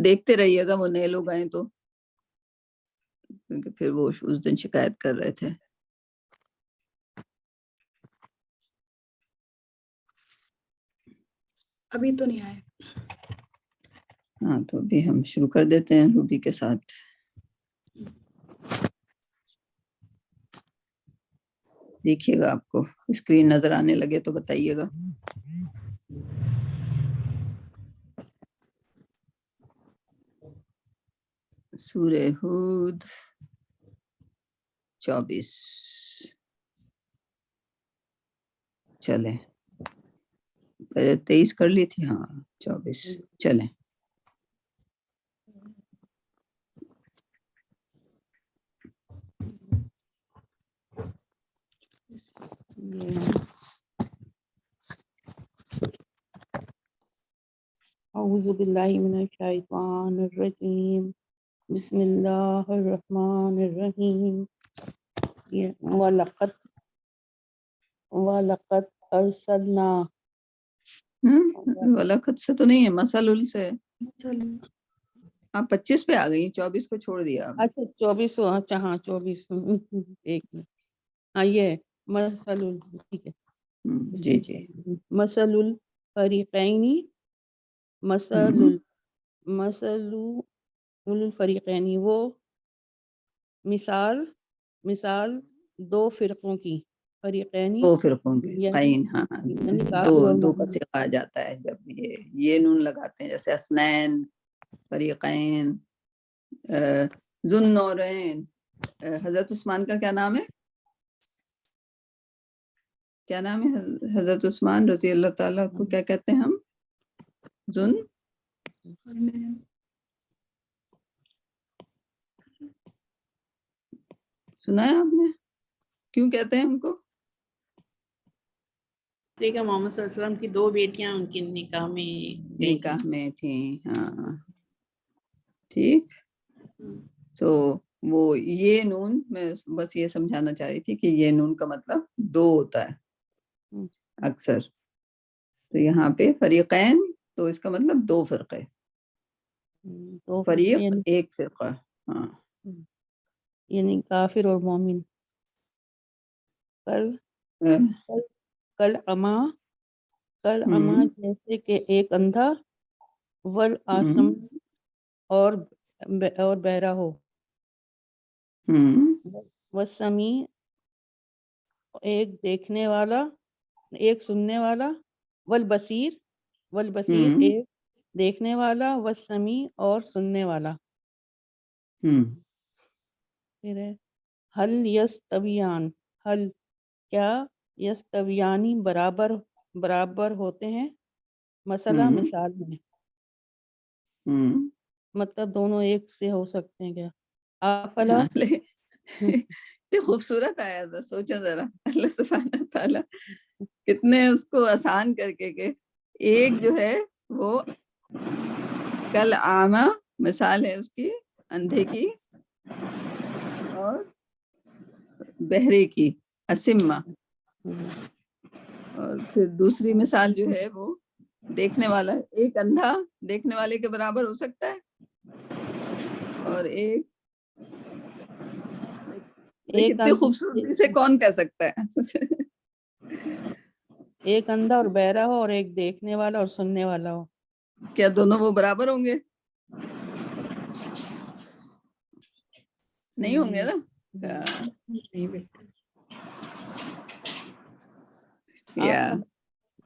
دیکھتے رہیے گا وہ نئے لوگ آئیں تو، کیونکہ پھر وہ اس دن شکایت کر رہے تھے. ابھی تو نہیں آئے. ہاں تو ابھی ہم شروع کر دیتے ہیں روبی کے ساتھ. دیکھیے گا آپ کو اسکرین نظر آنے لگے تو بتائیے گا. سورہ ہود 24. چلیں 23 کر لی تھی. ہاں 24 چلیں. اعوذ باللہ من الشیطان الرجیم، بسم اللہ الرحمن الرحیم. وَلَقَدْ أَرْسَلْنَا. وَلَقَدْ سے تو نہیں ہے، مثل سے. آپ 25 پہ آ گئی، 24 کو چھوڑ دیا. اچھا 24. اچھا ہاں 24. ایک منٹ. ہاں یہ مثل، ٹھیک ہے. جی جی. مثل الفریقین، مثل الفریقین، وہ مثال دو فرقوں کی. فریقین دو فرقوں کے قین. ہاں یعنی کافر اور دو کا مومن. صیغہ آ جاتا ہے جب یہ نون لگاتے ہیں، جیسے اسنین، فریقین، ذو النورین. حضرت عثمان کا کیا نام ہے؟ کیا نام ہے حضرت عثمان رضی اللہ تعالیٰ کو؟ کیا کہتے ہیں ہم؟ سنا ہے آپ نے؟ کیوں کہتے ہیں ہم کو؟ دیکھا محمد صلی اللہ علیہ وسلم کی 2 بیٹیاں ان کے نکاح میں تھیں. ہاں ٹھیک. تو وہ یہ نون، میں بس یہ سمجھانا چاہ رہی تھی کہ یہ نون کا مطلب 2 ہوتا ہے اکثر. تو یہاں پہ فریقین تو اس کا مطلب 2 فرقے. فریق ایک فرقہ. ہاں یعنی کافر اور مومن. کل اما جیسے کہ ایک اندھا، والآسم اور بہرا ہو، والسمیع ایک دیکھنے والا، ایک سننے والا، والبصیر ایک دیکھنے والا، والسمیع اور سننے والا. پھر ہے حل یستویان، حل کیا، یستویانی برابر ہوتے ہیں، مثلا مثال میں. مطلب دونوں ایک سے ہو سکتے ہیں کیا؟ افلا. خوبصورت آیا تھا. سوچا ذرا اللہ سبحانہ تعالیٰ کتنے اس کو آسان کر کے کہ ایک جو ہے وہ کل اعمیٰ مثال ہے اس کی، اندھے کی، اور بہرے کی، اسمہ. اور پھر دوسری مثال جو ہے وہ دیکھنے والا. ایک اندھا دیکھنے والے کے برابر ہو سکتا ہے، اور ایک کتنی خوبصورتی سے کون کہہ سکتا ہے. ایک اندھا اور بہرا ہو، اور ایک دیکھنے والا اور سننے والا ہو. کیا دونوں وہ برابر ہوں گے؟ نہیں ہوں گے نا. سیم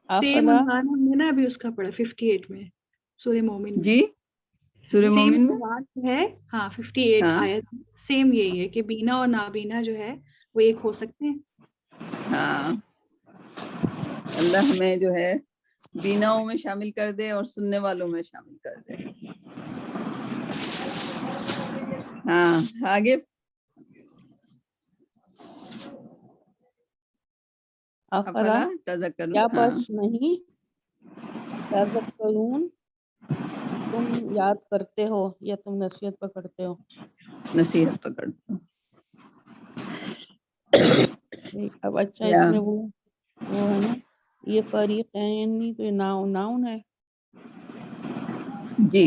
عنوان ہم نے نا ابھی اس کا پڑھا 58 میں سورہ مومن میں. جی سورہ مومن میں ہے. ہاں 58 آیت سیم یہی ہے کہ بینا اور نابینا جو ہے وہ ایک ہو سکتے ہیں. ہاں اللہ ہمیں جو ہے بیناؤں میں شامل کر دے اور سننے والوں میں شامل کر دے. ہاں آگے. افلا تذکرون، کیا بس نہیں تذکرون، تم یاد کرتے ہو یا تم نصیحت پکڑتے ہو. نصیحت پکڑتے ہو. اب اچھا اس میں وہ ہے نا یہ فریقین، تو یہ ناؤن ہے. جی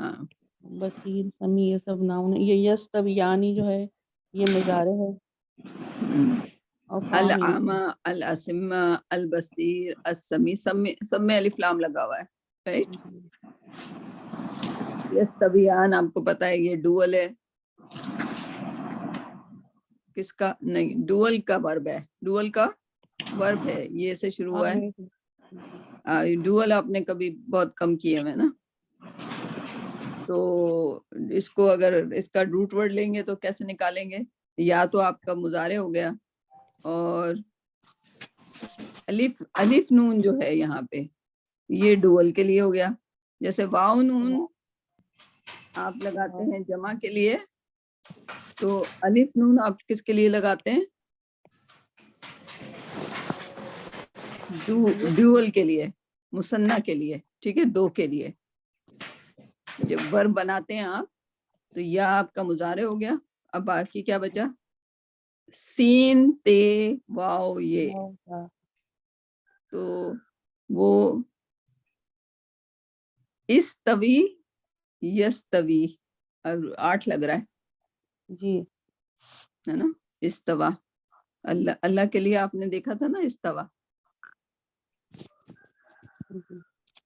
ہاں بصیر سمیع یہ سب ناؤن ہے. یہ یستویانی جو ہے یہ مضارع ہے اور فعل العامہ الاسمہ البصیر السمیع سب میں الف لام لگا ہوا ہے رائٹ. یستویان آپ کو پتا ہے یہ ڈوول ہے. کس کا؟ نہیں ڈوول کا ورب ہے. ڈوول کا ورب ہے یہ سے شروع ہوا ہے. ڈوول آپ نے کبھی بہت کم کیے ہوئے نا. تو اس کو اگر اس کا روٹ ورڈ لیں گے تو کیسے نکالیں گے؟ یا تو آپ کا مضارع ہو گیا اور الف نون جو ہے یہاں پہ یہ ڈوول کے لیے ہو گیا. جیسے واو نون آپ لگاتے ہیں جمع کے لیے تو الف نون آپ کس کے لیے لگاتے ہیں؟ ڈوول کے لیے، مثنیٰ کے لیے. ٹھیک ہے، دو کے لیے. جب ورب بناتے ہیں آپ تو یا آپ کا مضارع ہو گیا. اب باقی کیا بچا؟ سین تے واو یہ. تو وہ استوی یستوی 8 لگ رہا ہے جی ہے نا. استوا اللہ کے لیے آپ نے دیکھا تھا نا استوا.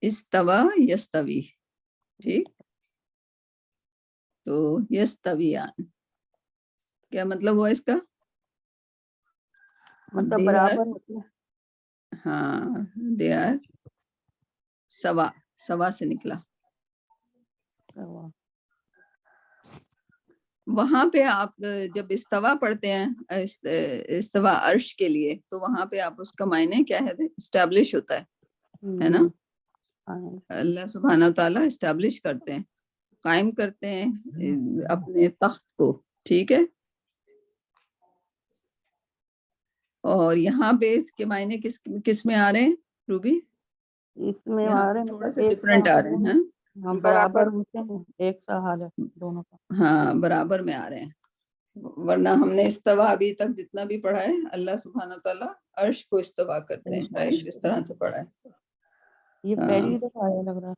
استوا یستوی. ٹھیک. تو یستویان کیا مطلب ہوا اس کا؟ مطلب They برابر are- ہوتی ہے. ہاں دے آر سوا. سوا سے نکلا. وہاں پہ آپ جب استوا پڑھتے ہیں استوا عرش کے لیے تو وہاں پہ آپ اس کا معنی کیا ہے؟ اسٹیبلش ہوتا ہے نا. اللہ سبحانہ تعالیٰ اسٹیبلش کرتے ہیں، قائم کرتے ہیں اپنے تخت کو. ٹھیک ہے. اور یہاں پہ اس کے معنی کس میں آ رہے ہیں روبی؟ اس میں یہاں آ پہ رہے تھوڑا مطلب سا ایک ڈفرینٹ آ رہے ہیں. ہاں برابر ہوتے ہیں، ایک سا حال ہے دونوں کا. ہاں برابر میں آ رہے ہیں. ورنہ ہم نے استوا ابھی تک جتنا بھی پڑھا ہے اللہ سبحانہ تعالیٰ عرش کو استوا کرتے ہیں رائٹ. اس طرح سے پڑھا ہے. یہ پہلی دفعہ آیا لگ رہا ہے.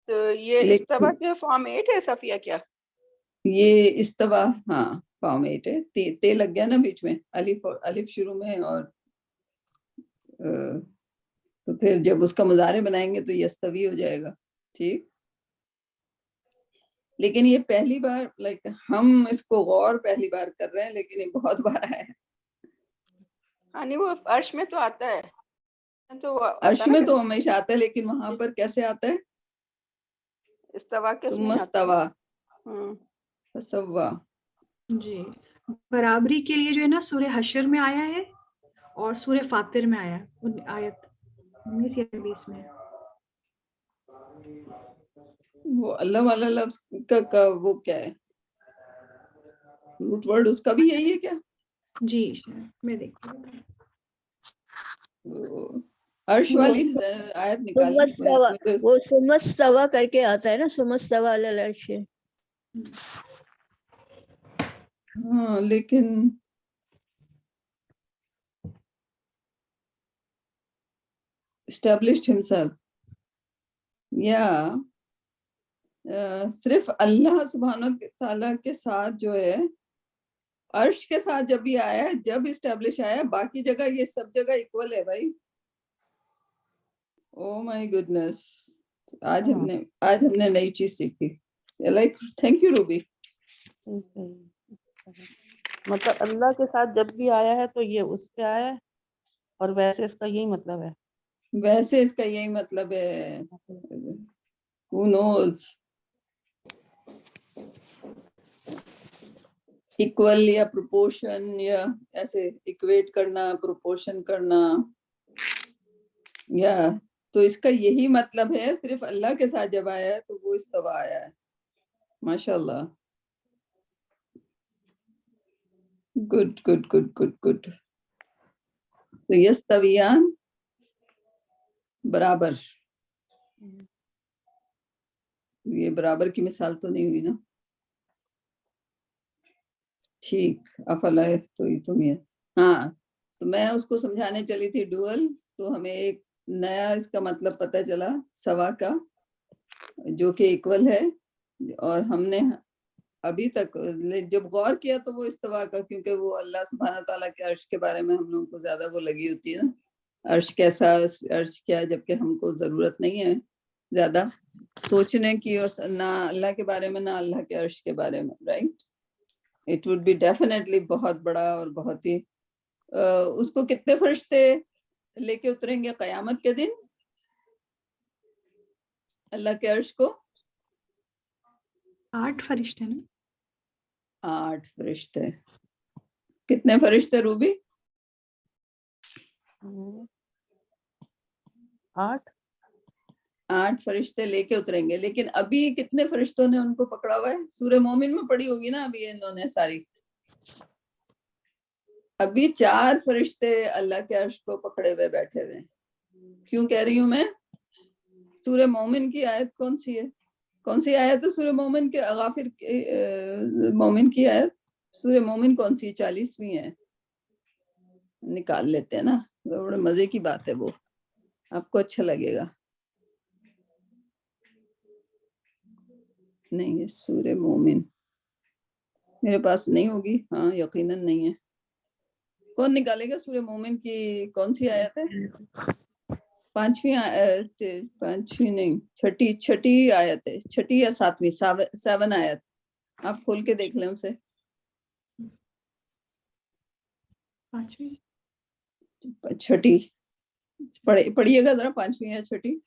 تو یہ استوا کے فارم 8 ہے صفیہ کیا؟ یہ استوا ہاں فارم 8 ہے. تے لگ گیا نا بیچ میں، الف شروع میں. اور تو پھر جب اس کا مضارع بنائیں گے تو یستوی ہو جائے گا. ٹھیک. لیکن یہ پہلی بار لائک ہم اس کو غور پہلی بار کر رہے ہیں لیکن یہ بہت بار آیا ہے. ہاں نہیں وہ عرش میں تو آتا ہے. تو عرش میں تو ہمیشہ آتا ہے لیکن وہاں پر کیسے آتا ہے؟ استوا کس ثم میں آتا استوى ہے؟ فسوى. جی برابری کے لیے جو ہے نا سورہ حشر میں آیا ہے اور سورہ فاطر میں آیا ہے آیت 19 یا 20 میں. وہ اللہ والا لفظ کا وہ کیا ہے روٹ ورڈ اس کا بھی یہی ہے کیا؟ جی میں دیکھتی ہوں. عرش والی آیت نکالیں. وہ سمستوا کر کے آتا ہے نا، سمستوا علی العرش. ہاں لیکن established himself یا صرف اللہ سبحانہ تعالیٰ کے ساتھ جو ہے عرش کے ساتھ جب بھی آیا ہے جب اسٹیبلش آیا، باقی جگہ یہ سب جگہ ایکول ہے بھائی. او مائی گڈنس. آج ہم نے نئی چیز سیکھی. Like thank you Ruby. مطلب اللہ کے ساتھ جب بھی آیا ہے تو یہ اس پہ آیا ہے اور ویسے اس کا یہی مطلب ہے. ویسے اس کا یہی مطلب ہے. Who knows؟ ایکول یا پروپورشن یا ایسے ایکویٹ کرنا، پروپورشن کرنا، یا تو اس کا یہی مطلب ہے. صرف اللہ کے ساتھ جب آیا ہے تو وہ استوا آیا ہے. ماشاء اللہ. Good good good good good. تو یستویان برابر. یہ برابر کی مثال تو نہیں ہوئی نا. ٹھیک. افلا تم یہ ہاں تو میں اس کو سمجھانے چلی تھی ڈوئل. تو ہمیں ایک نیا اس کا مطلب پتہ چلا سوا کا. جو کہ ایکول ہے. اور ہم نے ابھی تک جب غور کیا تو وہ استوا کا, کیونکہ وہ اللہ سبحانہ تعالیٰ کے عرش کے بارے میں ہم لوگوں کو زیادہ وہ لگی ہوتی ہے نا, عرش کیسا, عرش کیا, جبکہ ہم کو ضرورت نہیں ہے زیادہ سوچنے کی, اور نہ اللہ کے بارے میں نہ اللہ کے عرش کے بارے میں, right. It would be definitely بہت بڑا اور بہت ہی اس کو کتنے فرشتے لے کے اتریں گے قیامت کے دن اللہ کے عرش کو؟ 8 فرشتے نا. 8 فرشتے. کتنے فرشتے روبی؟ 8 فرشتے لے کے اتریں گے. لیکن ابھی کتنے فرشتوں نے ان کو پکڑا ہوا ہے؟ سورہ مومن میں پڑھی ہوگی نا ابھی انہوں نے ساری. ابھی 4 فرشتے اللہ کے عرش کو پکڑے ہوئے بیٹھے ہوئے ہیں. کیوں کہہ رہی ہوں میں؟ سورہ مومن کی آیت کون سی ہے؟ کون سی آیت ہے سورہ مومن کے؟ غافر مومن کی آیت سورہ مومن کون سی؟ 40ویں ہے. نکال لیتے ہیں نا, بڑے مزے کی بات ہے, وہ آپ کو اچھا لگے گا. نہیں, سورہ مومن میرے پاس نہیں ہوگی, ہاں یقیناً نہیں ہے. کون نکالے گا سورہ مومن کی کون سی آیت ہے؟ 5ویں آیت, 5ویں نہیں, چھٹی آیت ہے, 6 یا 7ویں, 7 آیت. آپ کھول کے دیکھ لیں اسے. 5ویں 6 پڑھیے گا ذرا, 5ویں یا 6؟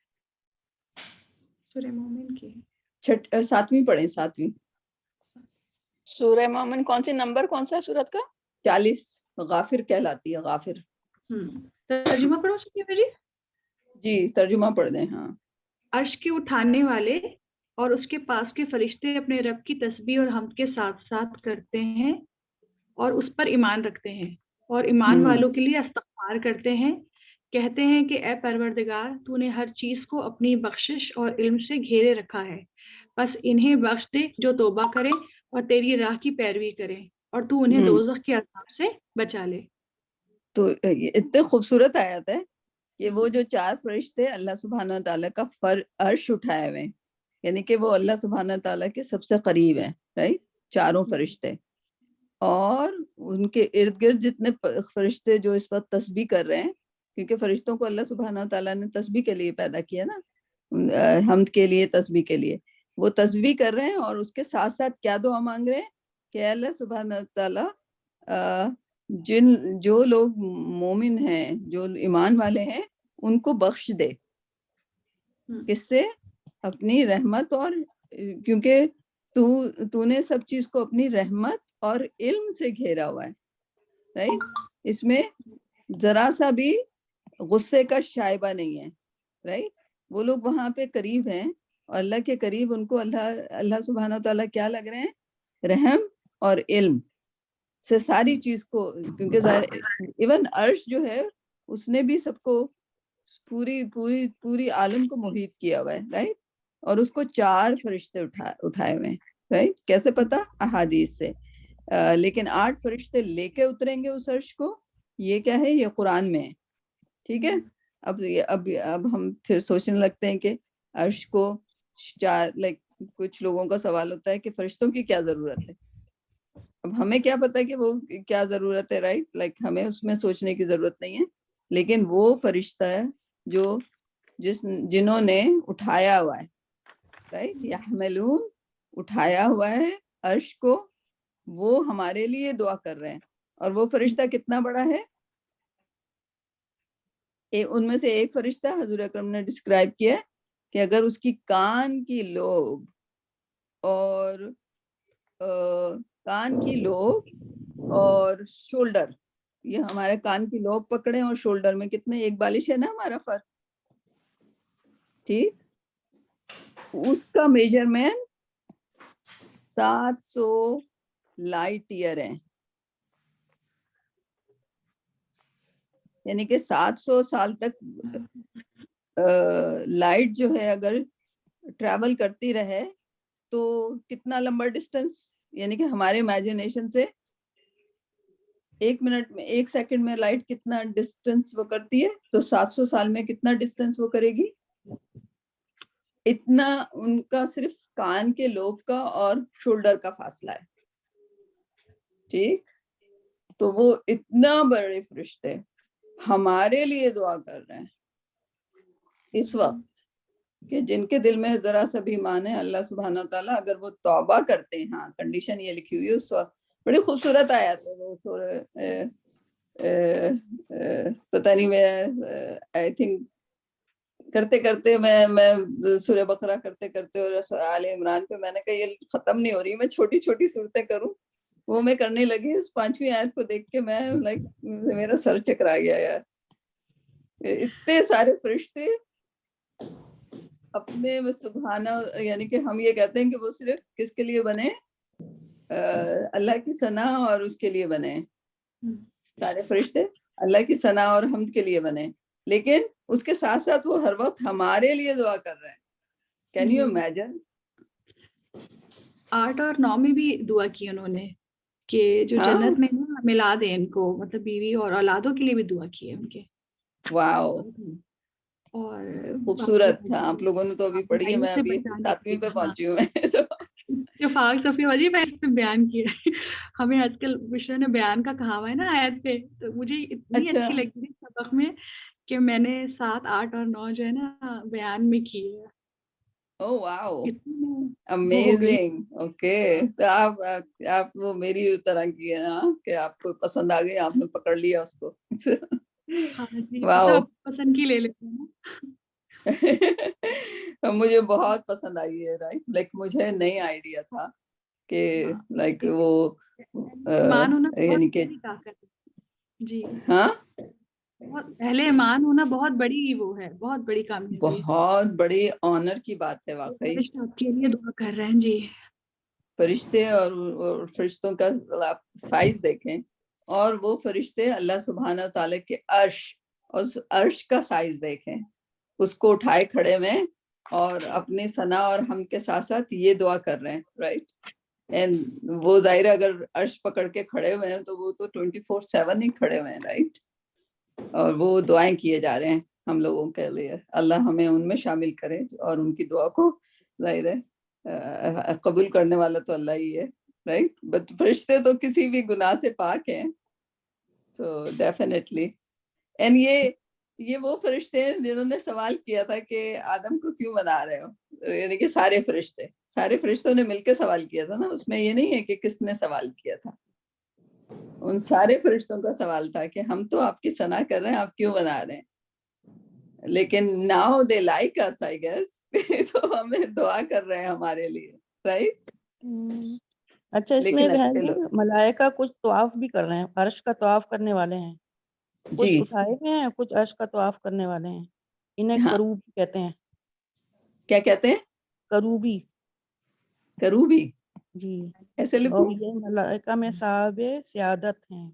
سورہ مومن کی 7ویں پڑھیں, 7ویں. سورہ مومن کون سی نمبر کون سا ہے سورت کا؟ 40. غافر کہلاتی ہے, غافر. ترجمہ پڑھو سکتے جی. جی ترجمہ پڑھ دیں. ہاں. عرش کے اٹھانے والے اور اس کے پاس کے فرشتے اپنے رب کی تسبیح اور حمد کے ساتھ ساتھ کرتے ہیں اور اس پر ایمان رکھتے ہیں, اور ایمان والوں کے لیے استغفار کرتے ہیں. کہتے ہیں کہ اے پروردگار, تو نے ہر چیز کو اپنی بخشش اور علم سے گھیرے رکھا ہے, بس انہیں بخش دے جو توبہ کریں اور تیری راہ کی پیروی کریں, اور تو انہیں دوزخ کے عذاب سے بچا لے. تو اتنے خوبصورت آیت ہے کہ وہ جو 4 فرشتے اللہ سبحانہ تعالیٰ کا عرش اٹھائے ہوئے, یعنی کہ وہ اللہ سبحانہ تعالیٰ کے سب سے قریب ہیں, رائٹ, 4 فرشتے. اور ان کے ارد گرد جتنے فرشتے جو اس وقت تسبیح کر رہے ہیں, کیونکہ فرشتوں کو اللہ سبحانہ تعالیٰ نے تسبیح کے لیے پیدا کیا نا, حمد کے لیے, تسبیح کے لیے. وہ تسبیح کر رہے ہیں اور اس کے ساتھ ساتھ کیا دعا مانگ رہے ہیں کہ اللہ سبحانہ تعالیٰ جو لوگ مومن ہیں, جو ایمان والے ہیں, ان کو بخش دے. کس سے؟ اپنی رحمت, اور کیونکہ تو نے سب چیز کو اپنی رحمت اور علم سے گھیرا ہوا ہے, رائٹ. اس میں ذرا سا بھی غصے کا شائبہ نہیں ہے, رائٹ. وہ لوگ وہاں پہ قریب ہیں, اور اللہ کے قریب ان کو اللہ سبحانہ تعالیٰ کیا لگ رہے ہیں؟ رحم اور علم سے ساری چیز کو, کیونکہ ایون عرش جو ہے اس نے بھی سب کو پوری عالم کو محیط کیا ہوا ہے, رائٹ. اور اس کو 4 فرشتے اٹھائے ہوئے ہیں, رائٹ. کیسے پتا؟ احادیث سے. لیکن 8 فرشتے لے کے اتریں گے اس عرش کو, یہ کیا ہے؟ یہ قرآن میں ہے, ٹھیک ہے. اب ہم پھر سوچنے لگتے ہیں کہ عرش کو 4, کچھ لوگوں کا سوال ہوتا ہے کہ فرشتوں کی کیا ضرورت ہے. اب ہمیں کیا پتا کہ وہ کیا ضرورت ہے, رائٹ. ہمیں اس میں سوچنے کی ضرورت نہیں ہے. لیکن وہ فرشتہ ہے جنہوں نے اٹھایا ہوا ہے, رائٹ. یحملون, اٹھایا ہوا ہے عرش کو, وہ ہمارے لیے دعا کر رہے ہیں. اور وہ فرشتہ کتنا بڑا ہے؟ ان میں سے ایک فرشتہ حضور اکرم نے ڈسکرائب کیا کہ اگر اس کی کان کی لوب اور شولڈر, یہ ہمارے کان کی لوب پکڑے اور شولڈر میں کتنے, ایک بالش ہے نا ہمارا فرق, ٹھیک, اس کا میجرمنٹ 700 لائٹ ایئر ہے. یعنی کہ 700 سال تک لائٹ جو ہے اگر ٹریول کرتی رہے تو کتنا لمبا ڈسٹینس, یعنی کہ ہمارے امیجنیشن سے 1 منٹ میں, 1 سیکنڈ میں لائٹ کتنا ڈسٹینس وہ کرتی ہے, تو 700 سال میں کتنا ڈسٹینس وہ کرے گی؟ اتنا ان کا صرف کان کے لوب کا اور شولڈر کا فاصلہ ہے, ٹھیک, تو وہ اتنا بڑے فرشتے ہمارے لیے دعا کر رہے ہیں اس وقت, کہ جن کے دل میں ذرا سا بھی ایمان ہے, اللہ سبحانہ تعالیٰ اگر وہ توبہ کرتے ہیں, ہاں کنڈیشن یہ لکھی ہوئی ہے اس وقت, بڑی خوبصورت آیت ہے وہ پتہ نہیں, میں آئی تھنک کرتے کرتے میں سورہ بقرہ کرتے کرتے اور آل عمران پہ میں نے کہا یہ ختم نہیں ہو رہی, میں چھوٹی چھوٹی صورتیں کروں, وہ میں کرنے لگی. اس 5ویں آیت کو دیکھ کے میں لائک میرا سر چکرا گیا یار, اتنے سارے فرشتے اپنے سبحانہ, یعنی کہ ہم یہ کہتے ہیں کہ وہ صرف کس کے لیے بنے, اللہ کی ثنا اور اس کے لیے بنے, سارے فرشتے اللہ کی ثنا اور حمد کے لیے بنے, لیکن اس کے ساتھ ساتھ وہ ہر وقت ہمارے لیے دعا کر رہے ہیں. Can you imagine? 8 اور 9 میں بھی دعا کی انہوں نے کہ جو جنت میں نا ملا دیں ان کو, مطلب بیوی اور اولادوں کے لیے بھی دعا کی ہے ان کے. واو, اور خوبصورت. آپ لوگوں نے تو ابھی پڑھی ہے, میں ابھی 7ویں پہ پہنچی ہوں میں. جو فاق صفی واجی میں اس پہ بیان کیا ہے, ہمیں آج کل بشرا نے بیان کا کہا ہوا ہے نا آیت پہ, تو مجھے اتنی اچھی لگی تھی سبق میں کہ میں نے 7, 8 اور 9 جو ہے نا بیان میں کی ہے. Oh wow, amazing. Okay, تو آپ وہ میری طرح کی ہے کہ آپ کو پسند آ گئی, آپ نے پکڑ لیا اس کو. ہاں جی, واو, پسند کی لے لیتے ہیں. مجھے بہت پسند آئی ہے, رائٹ, لائک مجھے نہیں آئیڈیا تھا کہ لائک وہ یعنی کہ جی ہاں پہلے ایمان ہونا بہت بڑی وہ ہے, بہت بڑی کامیابی, بہت بڑی آنر کی بات ہے واقعی. آپ کے لیے دعا کر رہے ہیں. جی فرشتے اور فرشتوں کا آپ سائز دیکھیں, اور وہ فرشتے اللہ سبحانہ تعالیٰ کے عرش, اور عرش کا سائز دیکھیں, اس کو اٹھائے کھڑے میں اور اپنی ثنا اور ہم کے ساتھ ساتھ یہ دعا کر رہے ہیں, رائٹ. اینڈ وہ ظاہر اگر عرش پکڑ کے کھڑے ہوئے ہیں تو وہ تو 24/7 ہی کھڑے ہوئے ہیں, رائٹ, اور وہ دعائیں کیے جا رہے ہیں ہم لوگوں کے لیے. اللہ ہمیں ان میں شامل کرے, اور ان کی دعا کو ظاہر ہے قبول کرنے والا تو اللہ ہی ہے, رائٹ. بٹ فرشتے تو کسی بھی گناہ سے پاک ہیں, تو ڈیفینیٹلی. اینڈ یہ وہ فرشتے ہیں جنہوں نے سوال کیا تھا کہ آدم کو کیوں بنا رہے ہو, یعنی کہ سارے فرشتوں نے مل کے سوال کیا تھا نا, اس میں یہ نہیں ہے کہ کس نے سوال کیا تھا, ان سارے فرشتوں کا سوال تھا کہ ہم تو آپ کی ثنا کر رہے ہیں, آپ کیوں بنا رہے ہیں. لیکن now they like us, I guess. تو ہمیں دعا کر رہے ہیں ہمارے لیے, رائٹ. اچھا, اس میں ہے ملائکہ کچھ طواف بھی کر رہے ہیں, عرش کا طواف کرنے والے ہیں, کچھ اٹھائے ہوئے ہیں, کچھ عرش کا طواف کرنے والے ہیں. انہیں کروبی کہتے ہیں. کیا کہتے ہیں؟ کروبی. کروبی, جی, ایسے لکھو. اور یہ ملائکہ میں صاحب سیادت ہیں.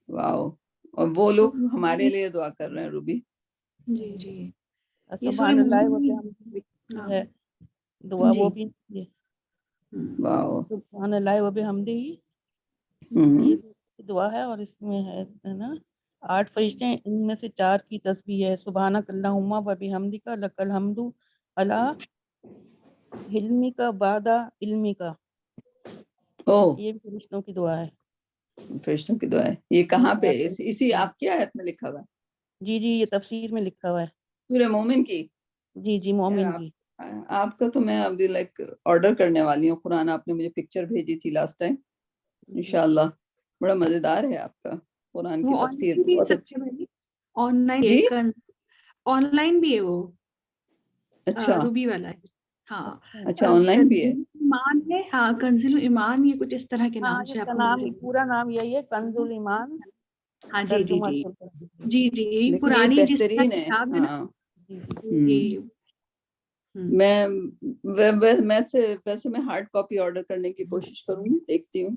واو, اور وہ لوگ ہمارے لیے دعا کر رہے ہیں. روبی جی جی, سبحان اللہ و ہے دعا, وہ بھی واو, سبحان اللہ و بحمدہ یہ دعا ہے. اور اس میں ہے نا 8 فرشتے ہیں, ان میں سے 4 کی تسبیح ہے. سبحانک اللہم و بحمدک لک الحمد علی علمک بعد علمک. یہ بھی فرشتوں کی دعا ہے. فرشتوں کی دعا ہے. یہ کہاں پہ, اسی آپ کی آیت میں لکھا ہوا ہے؟ جی جی, یہ تفسیر میں لکھا ہوا ہے, سورہ مومن کی. جی جی, مومن کی. آپ کا تو میں ابھی لائک آرڈر کرنے والی ہوں قرآن. آپ نے مجھے پکچر بھیجی تھی لاسٹ ٹائم. انشاءاللہ بڑا مزیدار ہے آپ کا قرآن کی تفسیر, بہت اچھی. آن لائن بھی ہے وہ. اچھا, روبی والا ہے. ہاں اچھا, آن لائن بھی ہے. ایمان ہے, ہاں, کنزل ایمان, یہ کچھ اس طرح کے نام سے. اس کا نام, پورا نام یہی ہے, کنز الایمان. ہاں جی جی جی جی جی, یہی پرانی جس طرح کتاب ہے نا. میں ویسے میں ہارڈ کاپی آرڈر کرنے کی کوشش کروں گی, دیکھتی ہوں.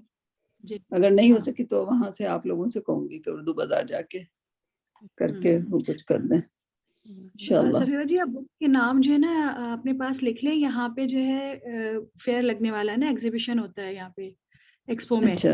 اگر نہیں ہو سکی تو وہاں سے آپ لوگوں سے کہوں گی کہ اردو بازار جا کے کر کے وہ کچھ کر دیں انشاءاللہ. صفیہ جی, آپ بک کے نام جو ہے نا اپنے پاس لکھ لیں. یہاں پہ جو ہے فیئر لگنے والا ہے نا, ایگزیبیشن ہوتا ہے یہاں پہ ایکسپو میں. اچھا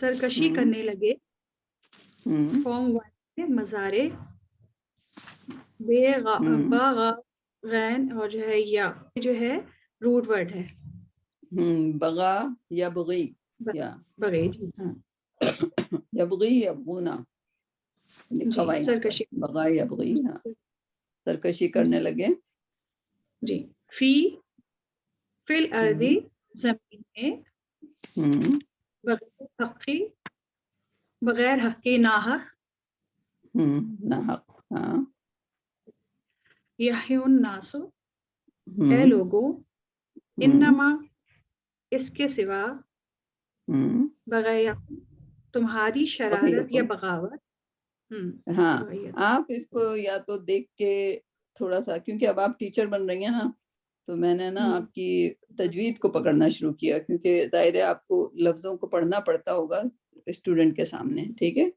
سرکشی کرنے لگے. فارم 1 میں مزارے بے با غین اور جو ہے یا جو ہے روٹ ورڈ ہے. بغا یبغی یا بغی جی ہاں یبغی یبغونا لکھا ہوا ہے یہاں پر. سرکشی بغا یبغی ہاں سرکشی کرنے لگے. جی. فی الارضی زمین میں بغیر حقی بغیر حقی ناحق ناحق ہاں. یحیی الناس اے لوگوں انما اس کے سوا بغیر تمہاری شرارت یا بغاوت. ہاں آپ اس کو یا تو دیکھ کے تھوڑا سا، کیونکہ اب آپ ٹیچر بن رہی ہیں نا، تو میں نے نا آپ کی تجوید کو پکڑنا شروع کیا، کیونکہ ظاہر ہے آپ کو لفظوں کو پڑھنا پڑتا ہوگا اسٹوڈنٹ کے سامنے. ٹھیک ہے،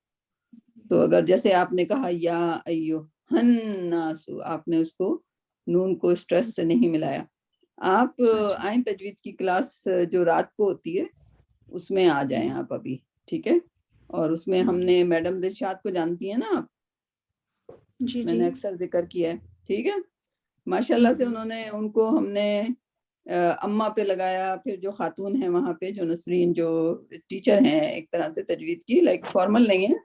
تو اگر جیسے آپ نے کہا یا ایھا الناس، آپ نے اس کو نون کو اسٹریس سے نہیں ملایا. آپ آئیں تجوید کی کلاس جو رات کو ہوتی ہے اس میں آ جائیں آپ ابھی. ٹھیک ہے، اور اس میں ہم نے میڈم دلشاد کو جانتی ہیں نا آپ، میں نے اکثر ذکر کیا ہے. ٹھیک ہے، ماشاءاللہ سے ان کو ہم نے اماں پہ لگایا. پھر جو خاتون ہیں وہاں پہ، جو نسرین جو ٹیچر ہیں ایک طرح سے تجوید کی، لائک فارمل نہیں ہے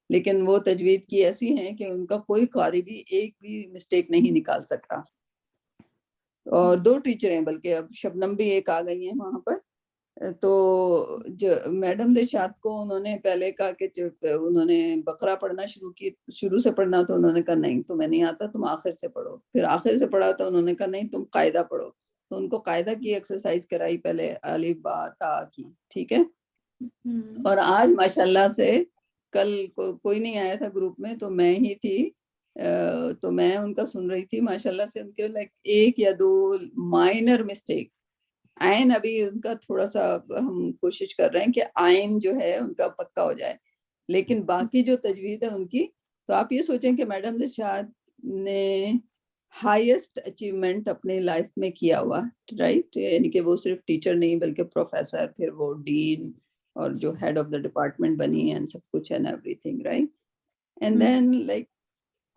لیکن وہ تجوید کی ایسی ہیں کہ ان کا کوئی قاری بھی ایک بھی مسٹیک نہیں نکال سکتا. اور 2 ٹیچر ہیں، بلکہ اب شبنم بھی ایک آ گئی ہیں وہاں پر. تو جو میڈم دلشاد کو انہوں نے پہلے کہا کہ انہوں نے بقرہ پڑھنا شروع سے پڑھنا، تو انہوں نے کہا نہیں تمہیں نہیں آتا، تم آخر سے پڑھو. پھر آخر سے پڑھا تو انہوں نے کہا نہیں تم قاعدہ پڑھو. تو ان کو قاعدہ کی ایکسرسائز کرائی پہلے، الف با تا کی. ٹھیک ہے، اور آج ماشاءاللہ سے کل کوئی نہیں آیا تھا گروپ میں، تو میں ہی تھی. تو میں ان کا سن رہی تھی، ماشاءاللہ سے ان کے لائک 1 یا 2 مائنر مسٹیک. آئین ابھی ان کا تھوڑا سا ہم کوشش کر رہے ہیں کہ آئین جو ہے ان کا پکا ہو جائے، لیکن باقی جو تجوید ہے ان کی، تو آپ یہ سوچیں کہ میڈم دلشاد نے ہائیسٹ اچیومنٹ اپنے لائف میں کیا ہوا، رائٹ. یعنی کہ وہ صرف ٹیچر نہیں بلکہ پروفیسر، پھر وہ ڈین اور جو ہیڈ آف دا ڈپارٹمنٹ بنی ہے، سب کچھ and everything, right. And then like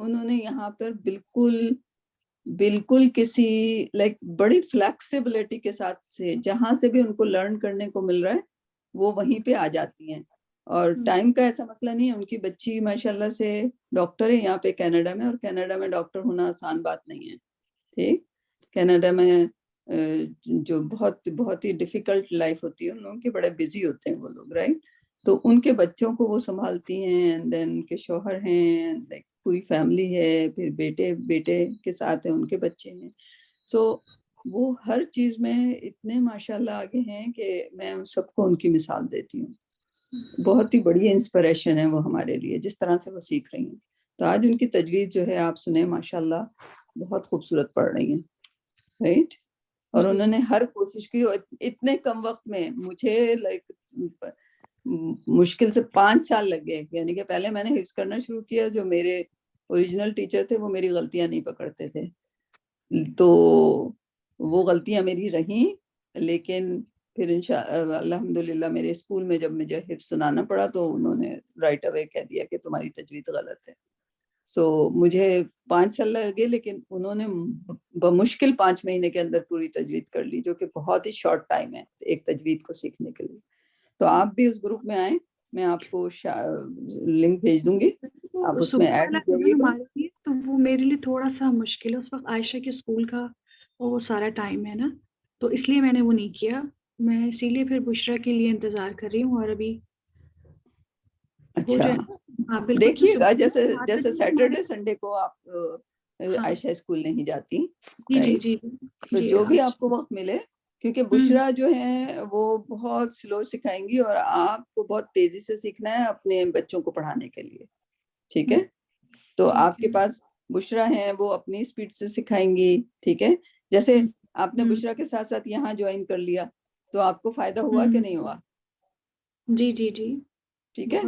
انہوں نے یہاں پر بالکل کسی لائک بڑی فلیکسیبلٹی کے ساتھ سے جہاں سے بھی ان کو لرن کرنے کو مل رہا ہے وہ وہیں پہ آ جاتی ہیں. اور ٹائم کا ایسا مسئلہ نہیں ہے. ان کی بچی ماشاءاللہ سے ڈاکٹر ہے یہاں پہ کینیڈا میں، اور کینیڈا میں ڈاکٹر ہونا آسان بات نہیں ہے. ٹھیک، کینیڈا میں جو بہت ہی ڈیفیکلٹ لائف ہوتی ہے ان لوگوں کی، بڑے بزی ہوتے ہیں وہ لوگ، رائٹ. تو ان کے بچوں کو وہ سنبھالتی ہیں، اینڈ دین ان کے شوہر ہیں، لائک پوری فیملی ہے، پھر بیٹے کے ساتھ ہیں، ان کے بچے ہیں. سو وہ ہر چیز میں اتنے ماشاءاللہ آگے ہیں کہ میں ان سب کو ان کی مثال دیتی ہوں. بہت ہی بڑی انسپریشن ہے وہ ہمارے لیے، جس طرح سے وہ سیکھ رہی ہیں. تو آج ان کی تجوید جو ہے آپ سنیں، ماشاءاللہ بہت خوبصورت پڑھ رہی ہیں، رائٹ. اور انہوں نے ہر کوشش کی، اور اتنے کم وقت میں مجھے لائک مشکل سے 5 سال لگ گئے. یعنی کہ پہلے میں نے حفظ کرنا شروع کیا، جو میرے اوریجنل ٹیچر تھے وہ میری غلطیاں نہیں پکڑتے تھے، تو وہ غلطیاں میری رہیں. لیکن پھر الحمدللہ میرے اسکول میں جب مجھے حفظ سنانا پڑا تو انہوں نے رائٹ اوے کہہ دیا کہ تمہاری تجوید غلط ہے. سو مجھے 5 سال لگے، لیکن انہوں نے بمشکل 5 مہینے کے اندر پوری تجوید کر لی، جو کہ بہت ہی شارٹ ٹائم ہے ایک تجوید کو سیکھنے کے لیے. تو آپ بھی اس گروپ میں آئیں، میں آپ کو لنک بھیج دوں گی، آپ اس میں ایڈ ہو جائیے گا. تو وہ میرے لیے تھوڑا سا مشکل ہے اس وقت، عائشہ کے اسکول کا وہ سارا ٹائم ہے نا، تو اس لیے میں نے وہ نہیں کیا. میں اسی لیے پھر بشرا کے لیے انتظار کر رہی ہوں. اور ابھی اچھا دیکھیے گا، جیسے سیٹرڈے سنڈے کو آپ عائشہ اسکول نہیں جاتی، تو جو بھی آپ کو وقت ملے، کیونکہ بشرا جو ہیں وہ بہت سلو سکھائیں گی، اور آپ کو بہت تیزی سے سیکھنا ہے اپنے بچوں کو پڑھانے کے لیے. ٹھیک ہے، تو آپ کے پاس بشرا ہیں، وہ اپنی اسپیڈ سے سکھائیں گی. ٹھیک ہے، جیسے آپ نے بشرا کے ساتھ ساتھ یہاں جوائن کر لیا تو آپ کو فائدہ ہوا کہ نہیں ہوا؟ جی. ٹھیک ہے،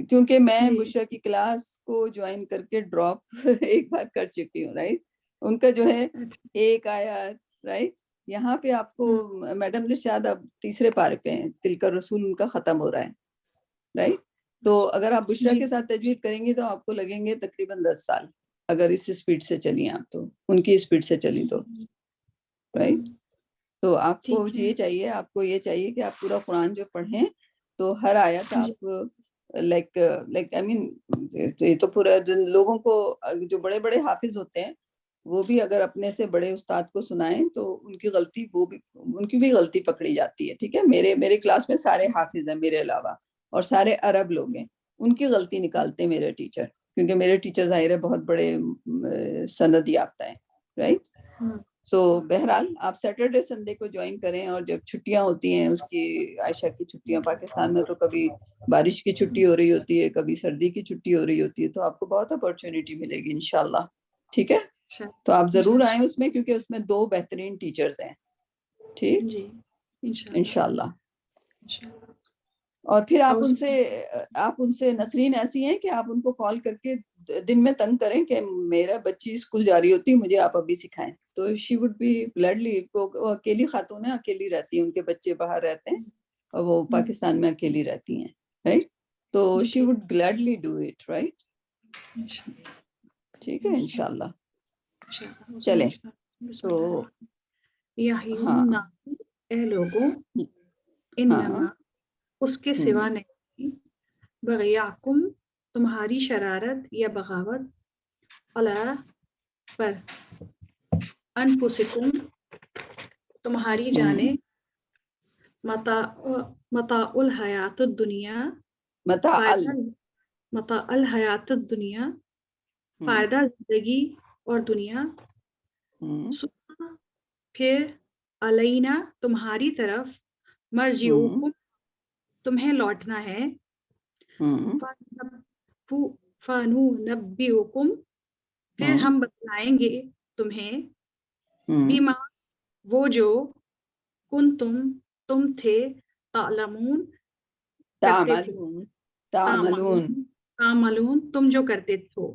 کیونکہ میں بشرا کی کلاس کو جوائن کر کے ڈراپ ایک بار کر چکی ہوں، رائٹ. ان کا جو ہے ایک آیات، رائٹ. یہاں پہ آپ کو میڈم دلشاد اب 3 پارے پہ ہیں، تلک الرسول ان کا ختم ہو رہا ہے. رائٹ. تو اگر آپ بشرا کے ساتھ تجوید کریں گی تو آپ کو لگیں گے تقریباً 10 سال اگر اس اسپیڈ سے چلی آپ تو، ان کی اسپیڈ سے چلی تو، رائٹ. تو آپ کو یہ چاہیے، آپ کو یہ چاہیے کہ آپ پورا قرآن جو پڑھیں تو ہر آیت آپ لائک آئی مین، یہ تو پورا جن لوگوں کو جو بڑے بڑے حافظ ہوتے ہیں وہ بھی اگر اپنے سے بڑے استاد کو سنائیں تو ان کی غلطی، وہ بھی ان کی بھی غلطی پکڑی جاتی ہے. ٹھیک ہے، میرے کلاس میں سارے حافظ ہیں میرے علاوہ، اور سارے عرب لوگ ہیں، ان کی غلطی نکالتے ہیں میرے ٹیچر، کیونکہ میرے ٹیچر ظاہر ہے بہت بڑے سند یافتہ ہیں، رائٹ. سو بہرحال آپ سیٹرڈے سنڈے کو جوائن کریں، اور جب چھٹیاں ہوتی ہیں اس کی، عائشہ کی چھٹیاں پاکستان میں تو کبھی بارش کی چھٹی ہو رہی ہوتی ہے، کبھی سردی کی چھٹی ہو رہی ہوتی ہے، تو آپ کو بہت اپرچونٹی ملے گی انشاءاللہ. ٹھیک ہے، تو آپ ضرور آئیں اس میں، کیونکہ اس میں 2 بہترین ٹیچرز ہیں. ٹھیک، انشاءاللہ. اور پھر آپ ان سے نسرین ایسی ہیں کہ آپ ان کو کال کر کے دن میں تنگ کریں کہ میرا بچی اسکول جا رہی ہوتی، مجھے آپ ابھی سکھائیں، تو شی وڈ بی گلیڈلی. وہ اکیلی خاتون ہیں، اکیلی رہتی ہیں، ان کے بچے باہر رہتے ہیں اور وہ پاکستان میں اکیلی رہتی ہیں، رائٹ. تو she would گلیڈلی do it, right. ٹھیک ہے انشاءاللہ. چلیں تو ہاں اے لوگوں، انما اس کے سوا نہیں، بغیاکم تمہاری شرارت یا بغاوت، علی پر انفسکم تمہاری جانیں، متاع الحیات الدنیا متاع الحیات الدنیا فائدہ زندگی اور دنیا، پھر علینا تمہاری طرف مرجعکم تمہیں لوٹنا ہے، فننبئکم پھر ہم بتلائیں گے تمہیں، بما وہ جو تم تھے تعلمون کرتے تھے، تعملون تم جو کرتے تھو.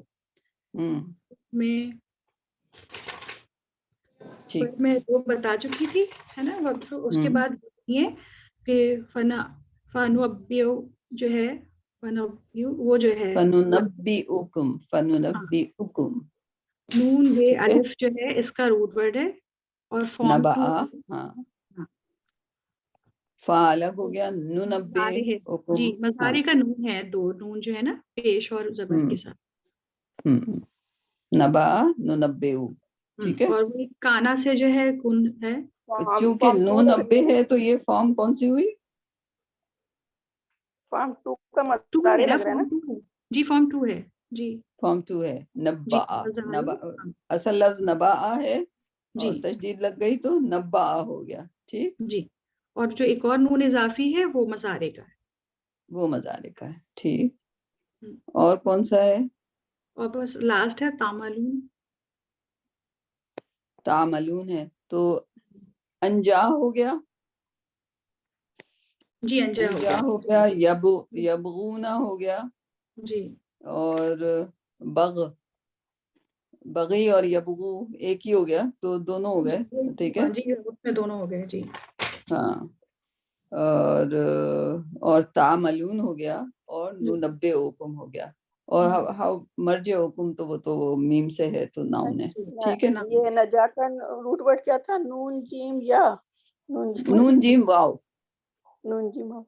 میں وہ بتا چکی تھی ہے نا. اس کے بعد یہ پھر فننبئ جو ہے، وہ جو ہے فننبئکم نون یہ الف جو ہے اس کا روٹ ورڈ ہے، اور نبا فا الگ ہو گیا، ننبئکم جی مظاہرے کا نون ہے، 2 نون جو ہے نا پیش اور زبر کے ساتھ، نبا ننبئو. ٹھیک ہے، اور وہ کانا سے جو ہے کن ہے، چونکہ 99 ہے تو یہ فارم کون سی ہوئی؟ فارم 2 کا مظاہرے لگ رہا ہے نا. جی فارم 2 ہے. جی فارم 2 ہے. نبا اصل لفظ نبا ہے اور تشدید لگ گئی تو نبا ہو گیا. ٹھیک جی، اور جو ایک اور نون اضافی ہے وہ مظاہرے کا ہے، وہ مظاہرے کا ہے. ٹھیک، اور کون سا ہے؟ اور بس لاسٹ ہے تعملون. تعملون ہے تو انجا ہو گیا. جی انجا ہو گیا. یبغونا ہو گیا. جی، اور بغی اور یبغو ایک ہی ہو گیا، تو دونوں ہو گئے. ٹھیک ہے جی اس میں دونوں ہو گئے. جی ہاں، اور تعملون ہو گیا، اور ننبئکم ہو گیا، اور مرجع حکم تو وہ تو میم سے ہے تو ناؤن ہے. ٹھیک ہے، یہ نجا کا روٹ ورڈ کیا تھا؟ نون جیم یا نون جیم واو. نون جیم واو.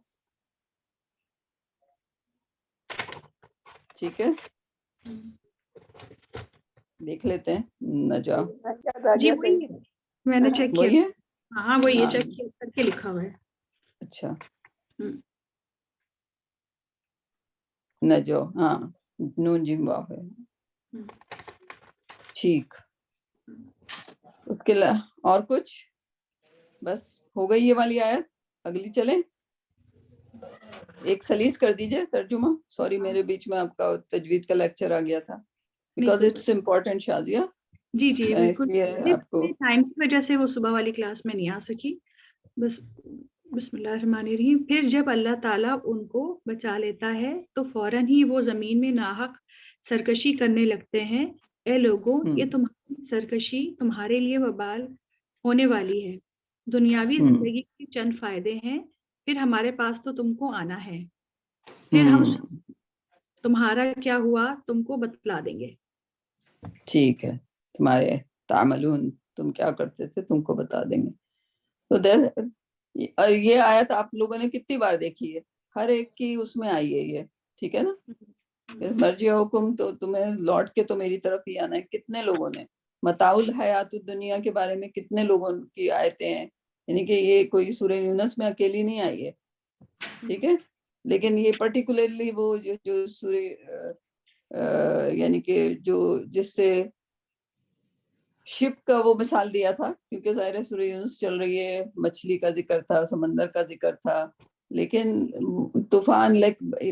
ٹھیک ہے، دیکھ لیتے ہیں. نجا جی وہی ہے، میں نے چیک کیا. وہی ہے. ہاں وہی ہے، چیک کر کے لکھا ہوا ہے. اچھا نجو، ہاں نون جیم واو ہے. ٹھیک، اس کے اور کچھ؟ بس ہو گئی یہ والی آیت. اگلی چلیں. ایک سلیس کر دیجئے ترجمہ. سوری میرے بیچ میں آپ کا تجوید کا لیکچر آ گیا تھا، بیکاز اٹس امپورٹنٹ شازیہ. جی جی اس لیے آپ کو ٹائم کی وجہ سے وہ صبح والی کلاس میں نہیں آ سکی. بس بسم اللہ الرحمن الرحیم. پھر جب اللہ تعالیٰ ان کو بچا لیتا ہے تو فوراً ہی وہ زمین میں ناحق سرکشی کرنے لگتے ہیں. اے لوگوں، یہ تمہاری سرکشی تمہارے لیے وبال ہونے والی ہے. دنیاوی زندگی کے چند فائدے ہیں، پھر ہمارے پاس تو تم کو آنا ہے. پھر ہم تمہارا کیا ہوا تم کو بتلا دیں گے. ٹھیک ہے, تمہارے تعملون, تم کیا کرتے تھے تم کو بتا دیں گے. تو یہ آیت آپ لوگوں نے کتنی بار دیکھی ہے, ہر ایک کی اس میں آئی ہے یہ, ٹھیک ہے نا. مرجع حکم تو تمہیں لوٹ کے تو میری طرف ہی آنا ہے. کتنے لوگوں نے متاع الحیات الدنیا کے بارے میں کتنے لوگوں کی آیتیں ہیں, یعنی کہ یہ کوئی سورہ یونس میں اکیلی نہیں آئی ہے, ٹھیک ہے. لیکن یہ پرٹیکولرلی وہ جو سورہ یعنی کہ جو جس سے شپ کا وہ مثال دیا تھا, کیونکہ ظاہر سورہ یونس چل رہی ہے, مچھلی کا ذکر تھا, سمندر کا ذکر تھا, لیکن طوفان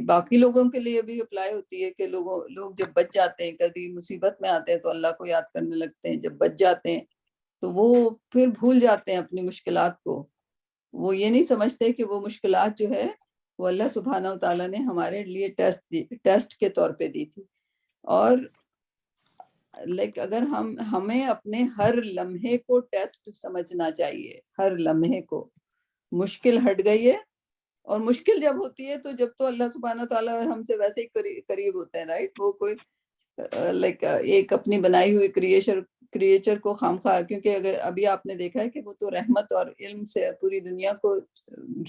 باقی لوگوں کے لیے بھی اپلائی ہوتی ہے کہ لوگ جب بچ جاتے ہیں, کبھی مصیبت میں آتے ہیں تو اللہ کو یاد کرنے لگتے ہیں, جب بچ جاتے ہیں تو وہ پھر بھول جاتے ہیں اپنی مشکلات کو. وہ یہ نہیں سمجھتے کہ وہ مشکلات جو ہے وہ اللہ سبحانہ و تعالیٰ نے ہمارے لیے ٹیسٹ کے طور پہ دی تھی. اور اگر ہمیں اپنے ہر لمحے کو ٹیسٹ سمجھنا چاہیے, ہر لمحے کو. مشکل ہٹ گئی ہے, اور مشکل جب ہوتی ہے تو جب تو اللہ سبحانہ تعالیٰ ہم سے ویسے ہی قریب ہوتے ہیں, رائٹ. وہ کوئی ایک اپنی بنائی ہوئی کریچر کو خامخواہ, کیونکہ اگر ابھی آپ نے دیکھا ہے کہ وہ تو رحمت اور علم سے پوری دنیا کو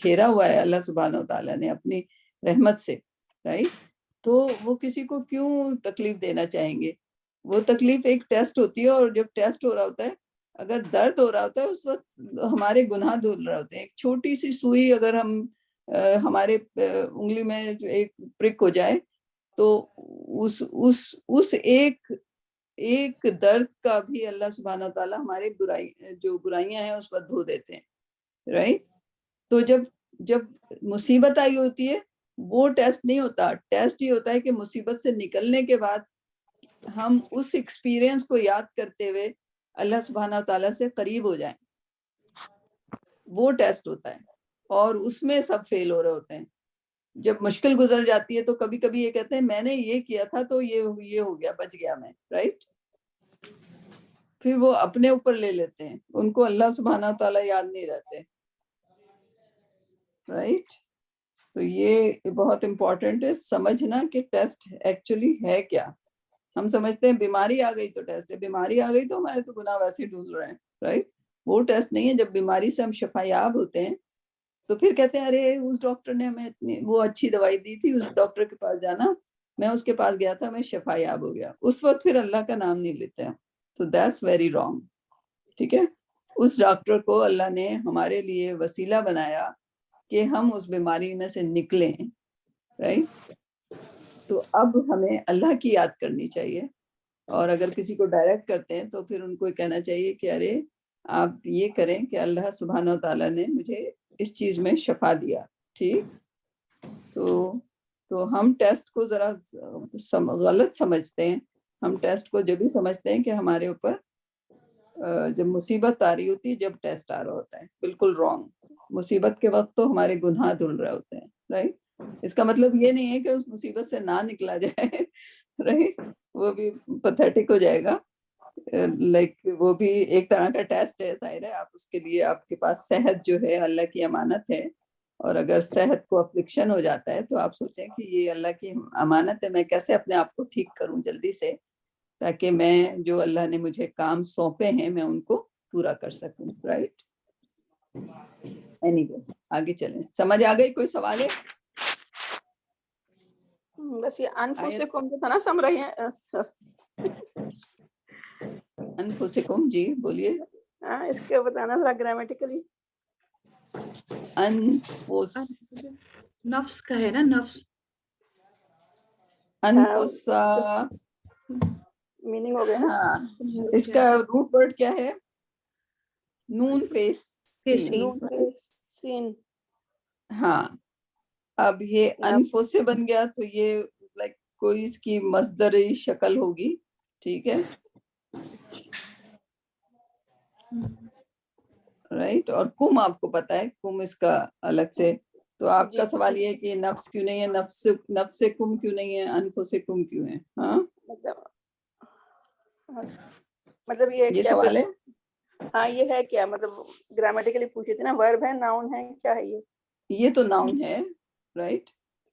گھیرا ہوا ہے اللہ سبحانہ تعالیٰ نے اپنی رحمت سے, رائٹ. تو وہ کسی کو کیوں تکلیف دینا چاہیں گے. وہ تکلیف ایک ٹیسٹ ہوتی ہے, اور جب ٹیسٹ ہو رہا ہوتا ہے, اگر درد ہو رہا ہوتا ہے اس وقت ہمارے گناہ دھل رہے ہوتے ہیں. ایک چھوٹی سی سوئی اگر ہمارے انگلی میں جو ایک پرک ہو جائے تو اس ایک درد کا بھی اللہ سبحانہ تعالیٰ ہمارے جو برائیاں ہیں اس وقت دھو دیتے ہیں, رائٹ. تو جب مصیبت آئی ہوتی ہے وہ ٹیسٹ نہیں ہوتا, ٹیسٹ یہ ہوتا ہے کہ مصیبت سے نکلنے کے بعد ہم اس ایکسپیرینس کو یاد کرتے ہوئے اللہ سبحانہ تعالیٰ سے قریب ہو جائیں. وہ ٹیسٹ ہوتا ہے, اور اس میں سب فیل ہو رہے ہوتے ہیں. جب مشکل گزر جاتی ہے تو کبھی کبھی یہ کہتے ہیں میں نے یہ کیا تھا تو یہ ہو گیا, بچ گیا میں, رائٹ. پھر وہ اپنے اوپر لے لیتے ہیں, ان کو اللہ سبحانہ تعالیٰ یاد نہیں رہتے, رائٹ. تو یہ بہت امپورٹنٹ ہے سمجھنا کہ ٹیسٹ ایکچولی ہے کیا. ہم سمجھتے ہیں بیماری آ گئی تو ٹیسٹ ہے, بیماری آ گئی تو ہمارے تو گناہ ویسے ڈھونڈ رہے ہیں, رائٹ. وہ ٹیسٹ نہیں ہے. جب بیماری سے ہم شفا یاب ہوتے ہیں تو پھر کہتے ہیں ارے اس ڈاکٹر نے ہمیں وہ اچھی دوائی دی تھی, اس ڈاکٹر کے پاس جانا, میں اس کے پاس گیا تھا, میں شفا یاب ہو گیا. اس وقت پھر اللہ کا نام نہیں لیتے ہیں. So that's very wrong, ٹھیک ہے. اس ڈاکٹر کو اللہ نے ہمارے لیے وسیلہ بنایا کہ ہم اس بیماری میں سے نکلیں, رائٹ. تو اب ہمیں اللہ کی یاد کرنی چاہیے, اور اگر کسی کو ڈائریکٹ کرتے ہیں تو پھر ان کو کہنا چاہیے کہ ارے آپ یہ کریں کہ اللہ سبحانہ تعالیٰ نے مجھے اس چیز میں شفا دیا, ٹھیک. تو ہم ٹیسٹ کو ذرا غلط سمجھتے ہیں. ہم ٹیسٹ کو جب بھی سمجھتے ہیں کہ ہمارے اوپر جب مصیبت آ رہی ہوتی ہے, جب ٹیسٹ آ رہا ہوتا ہے. بالکل رانگ. مصیبت کے وقت تو ہمارے گناہ دھل رہے ہوتے ہیں, رائٹ. اس کا مطلب یہ نہیں ہے کہ اس مصیبت سے نہ نکلا جائے, رائٹ. وہ بھی پتھیٹک ہو جائے گا. وہ بھی ایک طرح کا ٹیسٹ ہے, ظاہر ہے. آپ اس کے لیے آپ کے پاس صحت جو ہے اللہ کی امانت ہے, اور اگر صحت کو افلکشن ہو جاتا ہے تو آپ سوچیں کہ یہ اللہ کی امانت ہے, میں کیسے اپنے آپ کو ٹھیک کروں جلدی سے, تاکہ میں جو اللہ نے مجھے کام سونپے ہیں میں ان کو پورا کر سکوں, رائٹ. anyway, آگے چلیں. سمجھ آ گئی؟ کوئی سوال ہے؟ بس یہ انفسکم جو تھا نا سم رہی ہیں انفسکم, جی بولیے. اس کے بتانا تھا گرامیٹیکلی. نفس کا ہے نا, نفس. انفسا میننگ ہو گیا. ہاں, اس کا روٹ ورڈ کیا ہے؟ نون فیس سین. ہاں, اب یہ انفس سے بن گیا تو یہ لائک کوئی اس کی مصدری شکل ہوگی, ٹھیک ہے, رائٹ. اور کم آپ کو پتا ہے, کم اس کا الگ سے. تو آپ کا سوال یہ ہے کہ نفس کیوں نہیں ہے, نفس کم کیوں نہیں ہے, انفس کم کیوں ہے؟ ہاں, مطلب یہ سوال ہے. ہاں یہ ہے کیا, مطلب گرامیٹیکلی پوچھے تھے نا, ورب ہے, ناؤن ہے, کیا ہے یہ؟ یہ تو ناؤن ہے, رائٹ.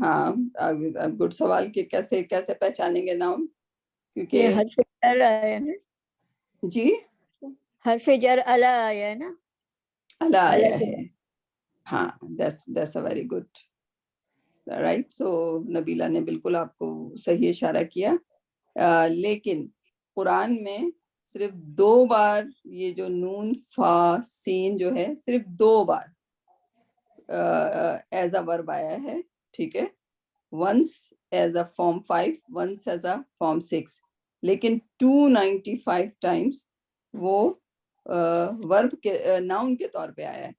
ہاں گڈ سوال کہ کیسے کیسے پہچانیں گے ناؤن، یہ کیونکہ حرف جر آیا ہے نا، جی حرف جر الا آیا ہے نا، اللہ الا آیا کے ہے. بعد. ہاں that's a very good right. So Nabila نے بالکل آپ کو صحیح اشارہ کیا. لیکن قرآن میں صرف 2 بار یہ جو نون فا سین جو ہے صرف 2 بار ایز اے ورب آیا ہے. ٹھیک ہے، once as a form 5 once as a form 6، لیکن 295 ٹائمس وہ ورب کے ناؤن کے طور پہ آیا ہے.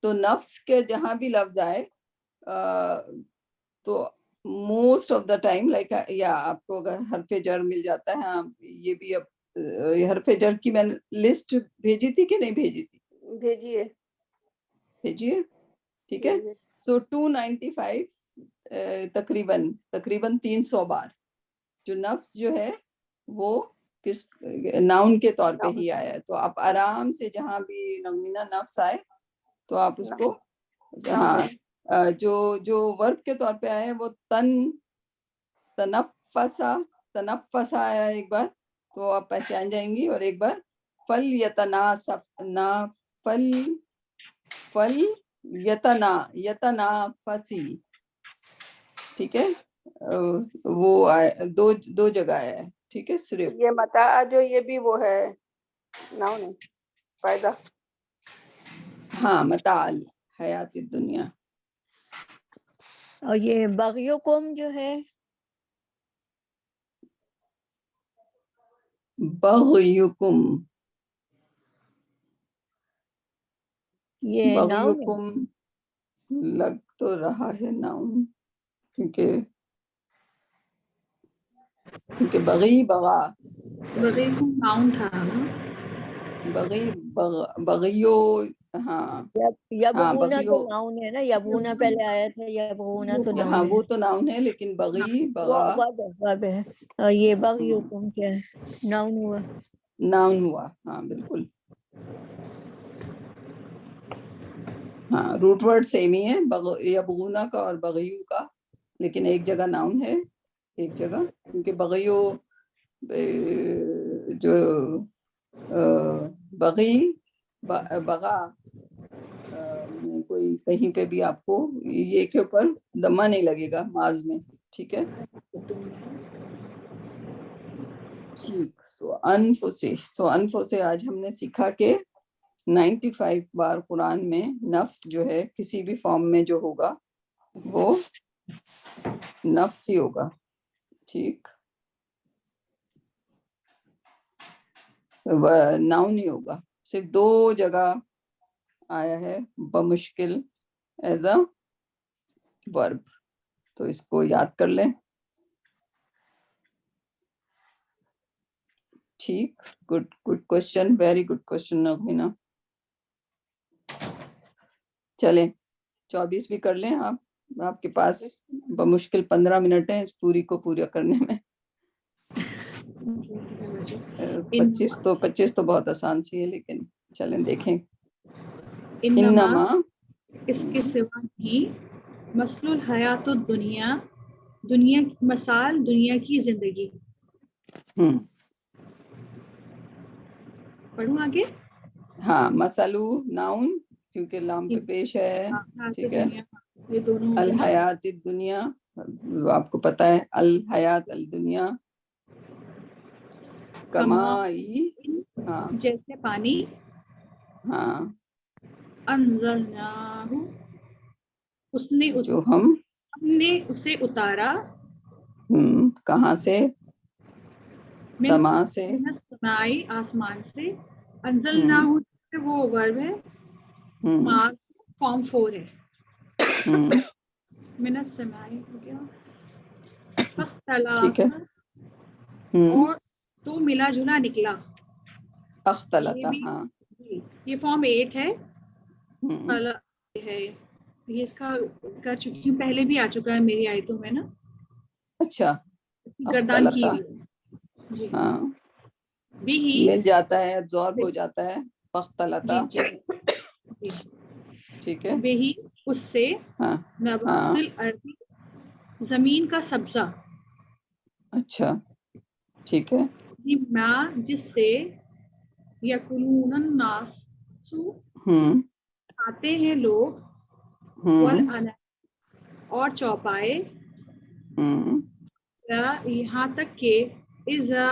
تو نفس کے جہاں بھی لفظ آئے تو most of the time like یا آپ کو اگر حرف جر مل جاتا ہے. ہاں یہ بھی اب حرف جر کی میں نے لسٹ بھیجی تھی کہ نہیں بھیجی تھی؟ بھیجیے بھیجیے. ٹھیک ہے. سو 295 تقریباً 300 بار جو نفس جو ہے وہ کس ناؤن کے طور پہ ہی آیا ہے. تو آپ آرام سے جہاں بھی نغمینہ نفس آئے تو آپ اس کو ہاں جو ورب کے طور پہ آئے ہیں وہ تنفسا آیا ایک بار تو آپ پہچان جائیں گی، اور ایک بار یتنافسی. ٹھیک ہے، وہ دو جگہ آیا ہے. ٹھیک ہے. صرف یہ متا جو یہ بھی وہ ہے ناؤن ہے فائدہ. ہاں متاع حیات الدنیا. اور یہ بغیکم جو ہے بغیکم یہ ناؤن ہے. بغیکم لگ تو رہا ہے ناؤن، کیونکہ بغی بغا بغیر ناؤن تھا نا. بغیو ہاں یبغونا تو بغیو ناؤن ہے نا، یبغونا پہلے آیا تھا، یبغونا تو ہاں ناؤن ہے. وہ تو ناؤن ہے، لیکن بغی وہ بغا ورب ہے. اور یہ بغیکم کیا ہے؟ ناؤن ہوا. ناؤن ہوا. ہاں بالکل. ہاں روٹ ورڈ سیم ہی ہے یبغونا کا اور بغیو کا، لیکن ایک جگہ ناؤن ہے ایک جگہ، کیونکہ بغیو جو بغی بغا میں کوئی کہیں پہ بھی آپ کو یہ کے اوپر دمہ نہیں لگے گا ماض میں. ٹھیک ہے. ٹھیک. سو انفسے آج ہم نے سیکھا کہ 95 بار قرآن میں نفس جو ہے کسی بھی فارم میں جو ہوگا وہ نفس ہی ہوگا. ٹھیک، ناؤن ہی ہوگا. صرف 2 جگہ آیا ہے بمشکل ایز اے ورب. تو اس کو یاد کر لیں. ٹھیک. Good question, very good question نغمینہ. چلیں 24 بھی کر لیں آپ کے پاس بمشکل 15 منٹ ہیں اس پوری کو پورا کرنے میں. 25 تو بہت آسان سی ہے، لیکن چلیں دیکھیں. انما اس کے سوا بھی مثل الحیات الدنیا دنیا مثال دنیا کی زندگی. پڑھوں آگے. ہاں مسلو ناؤن کیونکہ لام پہ پیش ہے. ٹھیک ہے. یہ دونوں الحیات الدنیا آپ کو پتہ ہے الحیات الدنیا کمائی. ہاں جیسے پانی. ہاں انزلناہ اس نے جو ہم نے اسے اتارا. کہاں سے؟ سما سے. سمائی آسمان سے. انزلناہ وہ ورب ہے، فارم 4 ہے. من السمائی ہو گیا. ٹھیک ہے. اور تو ملا جلا نکلا. اختلطا. ہاں یہ فارم 8 ہے. ہے یہ اس کا کر چکی ہوں، پہلے بھی آ چکا ہے میری آیتوں میں نا. اچھا. گردان کی اختلطا جی ہاں بھی مل جاتا ہے، ابزارب ہو جاتا ہے. اختلطا. ٹھیک ہے. بہی اس سے ہاں نبات الارض زمین کا سبزہ، اچھا ٹھیک ہے، مما جس سے یکلون الناس کھاتے ہیں لوگ، والانام اور چوپائے، یہاں تک کہ اذا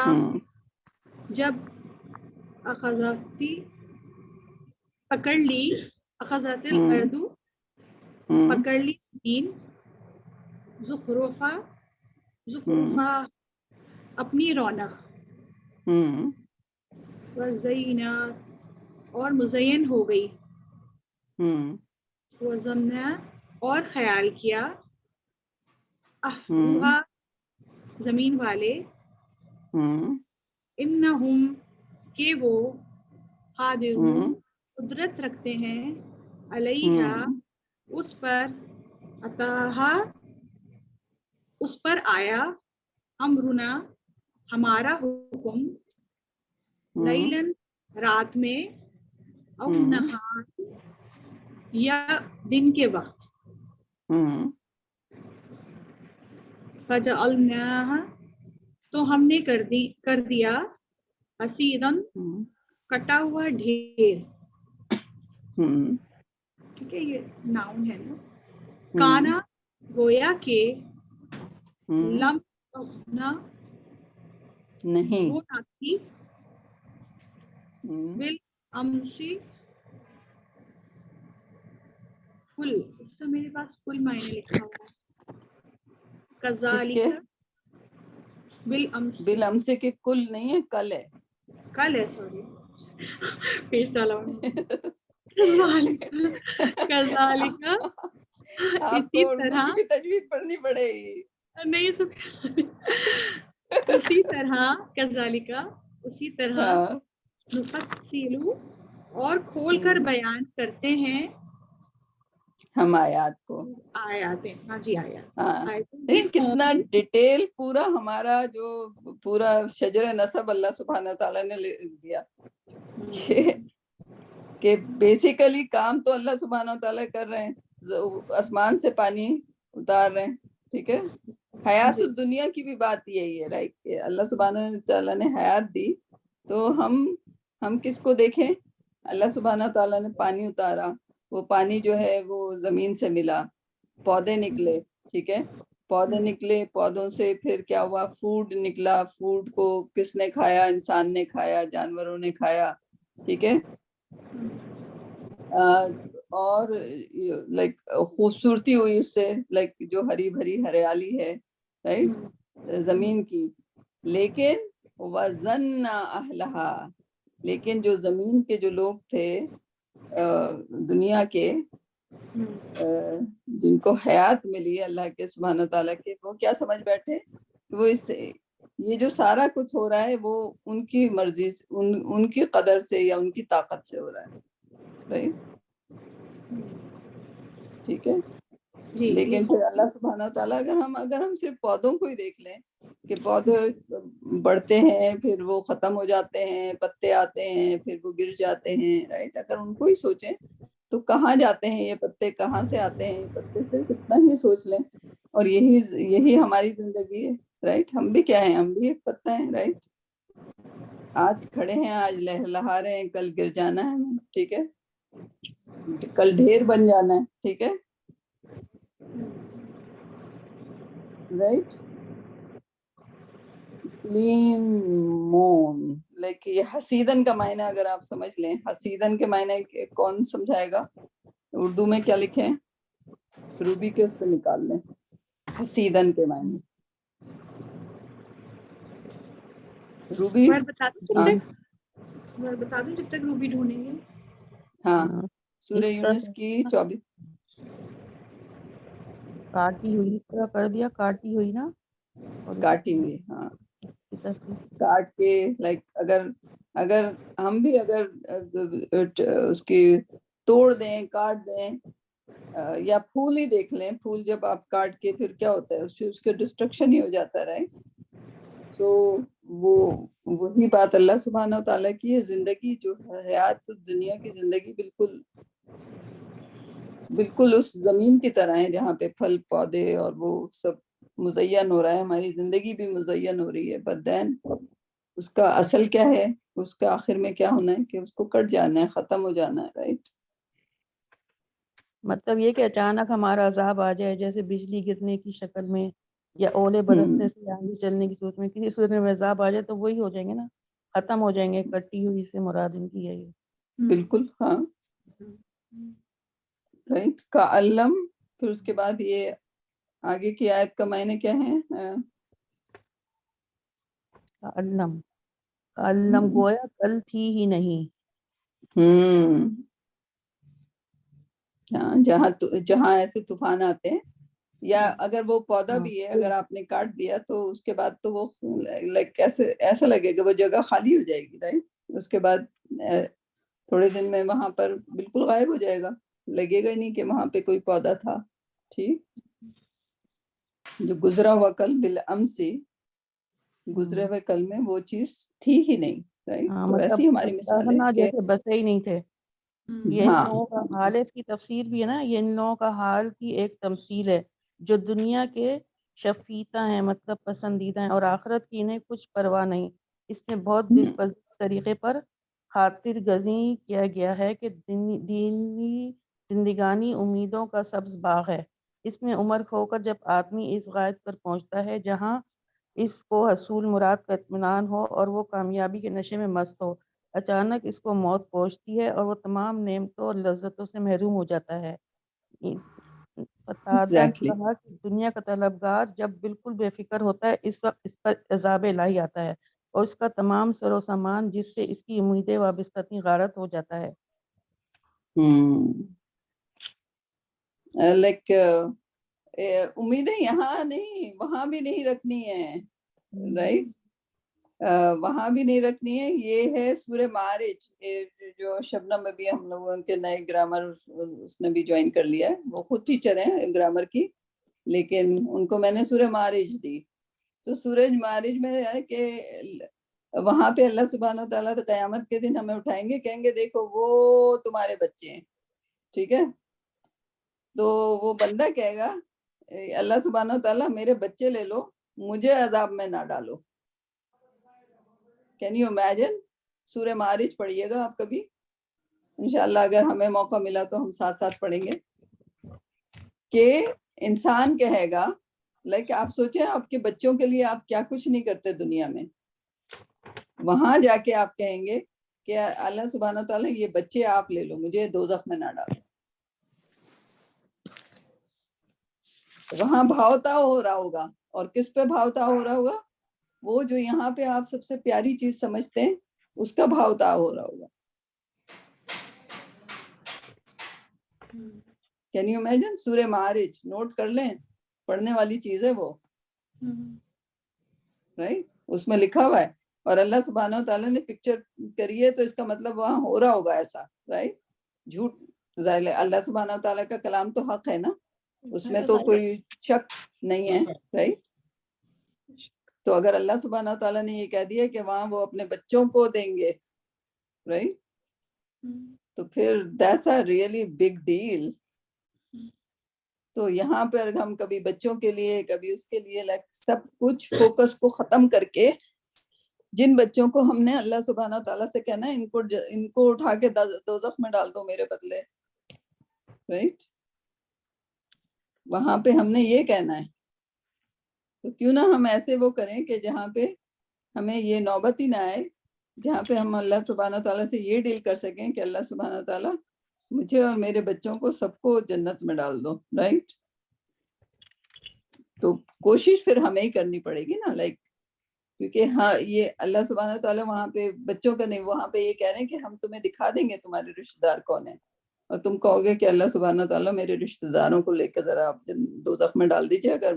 جب اخذتی پکڑ لی، اخذت الارض پکڑ لی زمین، زخرفا اپنی رونق، وزینت اور مزین ہو گئی، وظنّا اور خیال کیا، اہلھا زمین والے، انہم کہ وہ، قادرون قدرت رکھتے ہیں، علیہا اس پر، اتاہا اس پر آیا، امرنا ہمارا حکم، لیلن رات میں، او نہار یا دن کے وقت، فجعلناہا تو ہم نے کر دیا، حصیداً کٹا ہوا ڈھیر، ٹھیک ہے یہ ناؤن ہے نا، کانا گویا کہ، لم نہ نہیں، وہ نہ تھی، بالامسی کل، اس کا میرے پاس کل معنی لکھا ہوا ہے، کس کے؟ کذالک بالامس، بالامس کے کل نہیں ہے، کل ہے، کل ہے، سوری پیش ڈالا کذالک آپ اسی کو اردو طرح، کی بھی تجوید پڑھنی پڑے گی، نہیں اسی طرح، کذالک اسی طرح، نفصل اور کھول کر بیان کرتے ہیں، ہم آیات کو، آیاتیں، ہاں جی آیات، ہاں کتنا ڈیٹیل پورا ہمارا جو پورا شجر نسب اللہ سبحانہ تعالیٰ نے لکھ دیا کہ بیسیکلی کام تو اللہ سبحانہ تعالیٰ کر رہے ہیں، آسمان سے پانی اتار رہے ہیں، ٹھیک ہے، حیات الدنیا کی بھی بات یہی ہے، رائٹ، کہ اللہ سبحانہ تعالیٰ نے حیات دی تو ہم کس کو دیکھیں، اللہ سبحانہ تعالیٰ نے پانی اتارا، وہ پانی جو ہے وہ زمین سے ملا، پودے نکلے، ٹھیک ہے، پودے نکلے، پودوں سے پھر کیا ہوا، فوڈ نکلا، فوڈ کو کس نے کھایا، انسان نے کھایا، جانوروں نے کھایا، ٹھیک ہے، اور لائک خوبصورتی ہوئی اس سے، لائک جو ہری بھری ہریالی ہے، رائٹ، زمین کی، لیکن وَظَنَّ أَهْلَهَا، لیکن جو زمین کے جو لوگ تھے دنیا کے، جن کو حیات ملی اللہ کے سبحانہ تعالیٰ کے، وہ کیا سمجھ بیٹھے، وہ اس سے یہ جو سارا کچھ ہو رہا ہے وہ ان کی مرضی، ان کی قدر سے یا ان کی طاقت سے ہو رہا ہے، رائٹ، ٹھیک ہے، لیکن پھر اللہ سبحانہ تعالیٰ اگر ہم صرف پودوں کو ہی دیکھ لیں کہ پودے بڑھتے ہیں، پھر وہ ختم ہو جاتے ہیں، پتے آتے ہیں، پھر وہ گر جاتے ہیں، رائٹ، اگر ان کو ہی سوچیں تو کہاں جاتے ہیں یہ پتے، کہاں سے آتے ہیں یہ پتے، صرف اتنا ہی سوچ لیں، اور یہی ہماری زندگی ہے، رائٹ، ہم بھی کیا ہیں، ہم بھی ایک پتا ہیں، رائٹ، آج کھڑے ہیں، آج لہلہا رہے ہیں، کل گر جانا ہے، ٹھیک ہے، کل ڈھیر بن جانا ہے، ٹھیک ہے، رائٹ، کلین مون، لائک یہ حسیدن کا معنی اگر آپ سمجھ لیں، حسیدن کے معنی کون سمجھائے گا، اردو میں کیا لکھیں، روبی کے اس سے نکال لیں حسیدن کے معنی، روبی، بتا دوں جب تک روبی ڈھونڈیں گے، ہاں سورہ یونس کی 24، کاٹی ہوئی، اس طرح کر دیا، کاٹی ہوئی نا، کاٹی ہوئی، ہاں کاٹ کے، لائک اگر ہم بھی اس کی توڑ دیں، کاٹ دیں، یا پھول ہی دیکھ لیں، پھول جب آپ کاٹ کے پھر کیا ہوتا ہے، اس کے ڈسٹرکشن ہی ہو جاتا ہے، رائٹ، سو وہی بات اللہ سبحانہ تعالیٰ کی ہے، زندگی جو حیات دنیا کی زندگی بالکل بالکل اس زمین کی طرح ہے جہاں پہ پھل پودے اور وہ سب مزین ہو رہا ہے، ہماری زندگی بھی مزین ہو رہی ہے، بٹ دین اس کا اصل کیا ہے، اس کا آخر میں کیا ہونا ہے کہ اس کو کٹ جانا ہے، ختم ہو جانا ہے، رائٹ؟ مطلب یہ کہ اچانک ہمارا عذاب آ جائے، جیسے بجلی گرنے کی شکل میں یا اولے برسنے سے، آندھی چلنے کی صورت میں، کسی صورت میں عذاب آ جائے تو وہی ہو جائیں گے نا، ختم ہو جائیں گے، کٹی ہوئی سے مراد ان کی ہے یہ۔ بالکل ہاں، رائٹ، کا علم۔ پھر اس کے بعد یہ آگے کی آیت کا معنی کیا ہے؟ علم، علم گویا کل تھی ہی نہیں۔ ہاں، جہاں ایسے طوفان آتے ہیں، یا اگر وہ پودا بھی ہے، اگر آپ نے کاٹ دیا تو اس کے بعد تو وہ لائک ایسا لگے گا وہ جگہ خالی ہو جائے گی، رائٹ؟ اس کے بعد تھوڑے دن میں وہاں پر بالکل غائب ہو جائے گا، لگے گا ہی نہیں کہ وہاں پہ کوئی پودا تھا، ٹھیک؟ جو گزرا ہوا کل بالامسی، گزرے ہوئے کل میں وہ چیز تھی ہی نہیں، رائٹ؟ تو مطلب ایسی ہماری مثال ہے کہ جیسے بسے ہی نہیں تھے، یہ ان ہاں، لوگوں کا حال ہے، اس کی تفسیر بھی ہے نا، یہ ان لوگوں کا حال کی ایک تمثیل ہے جو دنیا کے شفیتہ ہیں، مطلب پسندیدہ ہیں، اور آخرت کی انہیں کچھ پرواہ نہیں۔ اس میں بہت دل پذیر طریقے پر خاطر گزیں کیا گیا ہے کہ دینی زندگانی امیدوں کا سبز باغ ہے، اس میں عمر کھو کر جب آدمی اس غایت پر پہنچتا ہے جہاں اس کو حصول مراد کا اطمینان ہو اور وہ کامیابی کے نشے میں مست ہو، اچانک اس کو موت پہنچتی ہے اور وہ تمام نعمتوں اور لذتوں سے محروم ہو جاتا ہے۔ قتادہ نے ایگزیکٹلی، کہا کہ دنیا کا طلبگار جب بالکل بے فکر ہوتا ہے، اس وقت اس پر عذاب الہی آتا ہے اور اس کا تمام سر و سامان جس سے اس کی امیدیں وابستہ تھیں غارت ہو جاتا ہے۔ لائک امیدیں یہاں نہیں، وہاں بھی نہیں رکھنی ہے، رائٹ؟ وہاں بھی نہیں رکھنی ہے۔ یہ ہے سورہ معارج، جو شبنم میں بھی ہم لوگوں کے نئے گرامر اس نے بھی جوائن کر لیا ہے، وہ خود ٹیچر ہیں گرامر کی، لیکن ان کو میں نے سورہ معارج دی۔ تو سورہ معارج میں ہے کہ وہاں پہ اللہ سبحانہ و تعالیٰ قیامت کے دن ہمیں اٹھائیں گے، کہیں گے دیکھو وہ تمہارے بچے ہیں، ٹھیک ہے؟ تو وہ بندہ کہے گا اللہ سبحانہ و تعالیٰ میرے بچے لے لو، مجھے عذاب میں نہ ڈالو۔ Can you imagine? سورہ معارج پڑھیے گا آپ کبھی، انشاءاللہ اگر ہمیں موقع ملا تو ہم ساتھ ساتھ پڑھیں گے، کہ انسان کہے گا، لائک آپ سوچیں آپ کے بچوں کے لیے آپ کیا کچھ نہیں کرتے دنیا میں، وہاں جا کے آپ کہیں گے کہ اللہ سبحانہ تعالیٰ یہ بچے آپ لے لو، مجھے دوزخ میں نہ ڈالو۔ وہاں بھاؤتاؤ ہو رہا ہوگا، اور کس پہ بھاؤتاؤ ہو رہا ہوگا؟ وہ جو یہاں پہ آپ سب سے پیاری چیز سمجھتے ہیں اس کا بھاؤتاؤ ہو رہا ہوگا۔ Can you imagine? سورہ معارج نوٹ کر لیں، پڑھنے والی چیز ہے وہ، رائٹ؟ اس میں لکھا ہوا ہے، اور اللہ سبحانہ تعالیٰ نے پکچر کری ہے، تو اس کا مطلب وہاں ہو رہا ہوگا ایسا، رائٹ؟ جھوٹ ظاہر ہے، اللہ سبحانہ تعالیٰ کا کلام تو حق ہے نا، اس میں تو کوئی شک نہیں ہے، رائٹ؟ تو اگر اللہ سبحانہ تعالیٰ نے یہ کہہ دیا کہ وہاں وہ اپنے بچوں کو دیں گے، رائٹ، تو پھر that's a really big deal. تو یہاں پر ہم کبھی بچوں کے لیے، کبھی اس کے لیے، سب کچھ فوکس کو ختم کر کے، جن بچوں کو ہم نے اللہ سبحانہ تعالیٰ سے کہنا ہے ان کو اٹھا کے دوزخ میں ڈال دو میرے بدلے، رائٹ؟ وہاں پہ ہم نے یہ کہنا ہے، تو کیوں نہ ہم ایسے وہ کریں کہ جہاں پہ ہمیں یہ نوبت ہی نہ آئے، جہاں پہ ہم اللہ سبحانہ تعالیٰ سے یہ ڈیل کر سکیں کہ اللہ سبحانہ تعالیٰ مجھے اور میرے بچوں کو سب کو جنت میں ڈال دو، رائٹ؟ تو کوشش پھر ہمیں ہی کرنی پڑے گی نا، لائک، کیونکہ ہاں یہ اللہ سبحانہ تعالیٰ وہاں پہ بچوں کا نہیں، وہاں پہ یہ کہہ رہے ہیں کہ ہم تمہیں دکھا دیں گے تمہارے رشتہ دار کون ہیں، اور تم کہو گے کہ اللہ سبحانہ تعالیٰ میرے رشتہ داروں کو لے کے ذرا آپ دوزخ میں ڈال دیجیے، اگر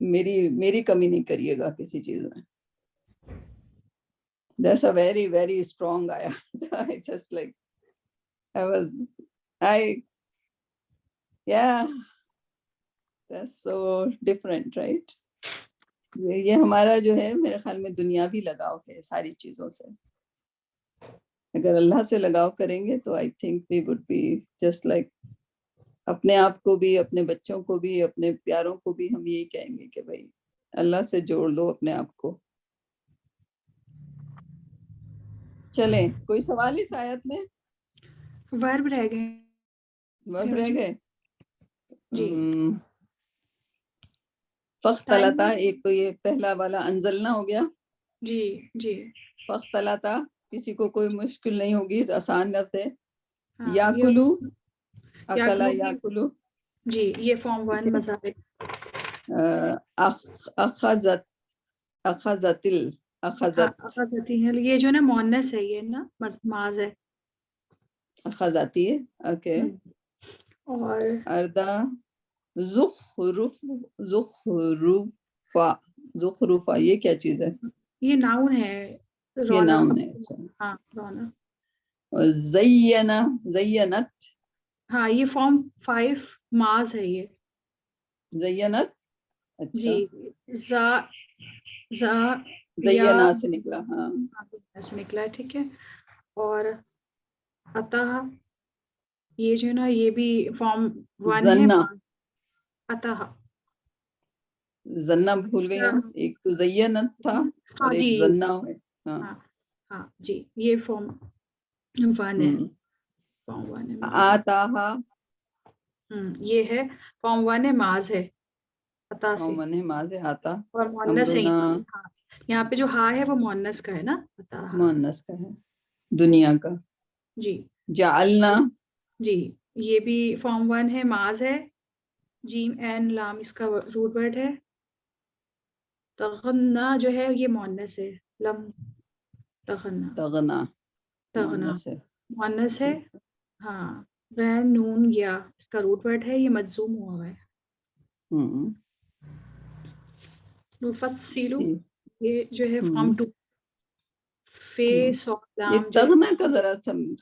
میری کمی نہیں کریے گا کسی چیز میں۔ That's a very, very strong ayah. I just like, yeah, that's so different, right? یہ ہمارا جو ہے میرے خیال میں دنیاوی لگاؤ ہے ساری چیزوں سے، اگر اللہ سے لگاؤ کریں گے تو I think we would be just like اپنے آپ کو بھی، اپنے بچوں کو بھی، اپنے پیاروں کو بھی ہم یہی کہیں گے کہ بھائی اللہ سے جوڑ دو اپنے آپ کو. چلیں، کوئی سوال اس آیت میں؟ ورب رہ گئے. ورب رہ گئے. جی. فختلطا، ایک تو یہ پہلا والا انزلنا ہو گیا. جی جی. فختلطا کسی کو کوئی مشکل نہیں ہوگی، آسان لفظ ہے. ہاں، یاکلو، یا اکلا یاکلو. جی، یہ فارم 1 مذاہب. اخذت، اخذتل، اخذت، یہ جو نا مونس ہے، یہ نا ماز ہے. اخذاتی ہے. اوکے. اور اردا، زخرف، زخرفا، زخرفا یہ کیا چیز ہے؟ یہ ناؤن ہے. یہ ناؤن ہے. اچھا. ہاں، رونق. اور زینا، زینت. ہاں، یہ فارم 5 ماز ہے یہ. زینت. اچھا. جی. زینا سے نکلا. ہاں سے نکلا ہے. ٹھیک ہے. اور عطا، یہ جو نا یہ بھی فارم 1 ہے. زنا، عطا. زنا بھول گئی ہم. ایک تو زینت تھا اور ایک جی. زنا ہے. ہاں ہاں جی، یہ فارم 1 ہے. فارم 1 ہے. آتاہا، یہ ہے فارم 1 ہے، ماز ہے. عطا سے. فارم ون ہے، ماض ہے. آتا اور مونس ہے امرنا، یہاں پہ جو ہا ہے وہ مونس کا ہے نا. عطا. مؤنث کا ہے، دنیا کا. جی جعلنا، جی، یہ بھی فارم 1 ہے، ماز ہے. جیم این لام اس کا روٹ ورڈ ہے. تغنا جو ہے یہ مونس ہے. لم تغنا، تغنا، تغنا مؤنث ہے. مونس ہے. ہاں. غین نون یا اس کا روٹ ورڈ ہے، یہ مجزوم ہوا ہے. مفصلو، یہ جو ہے فارم 2. فیس اور یہ لام جو تغنا کا ذرا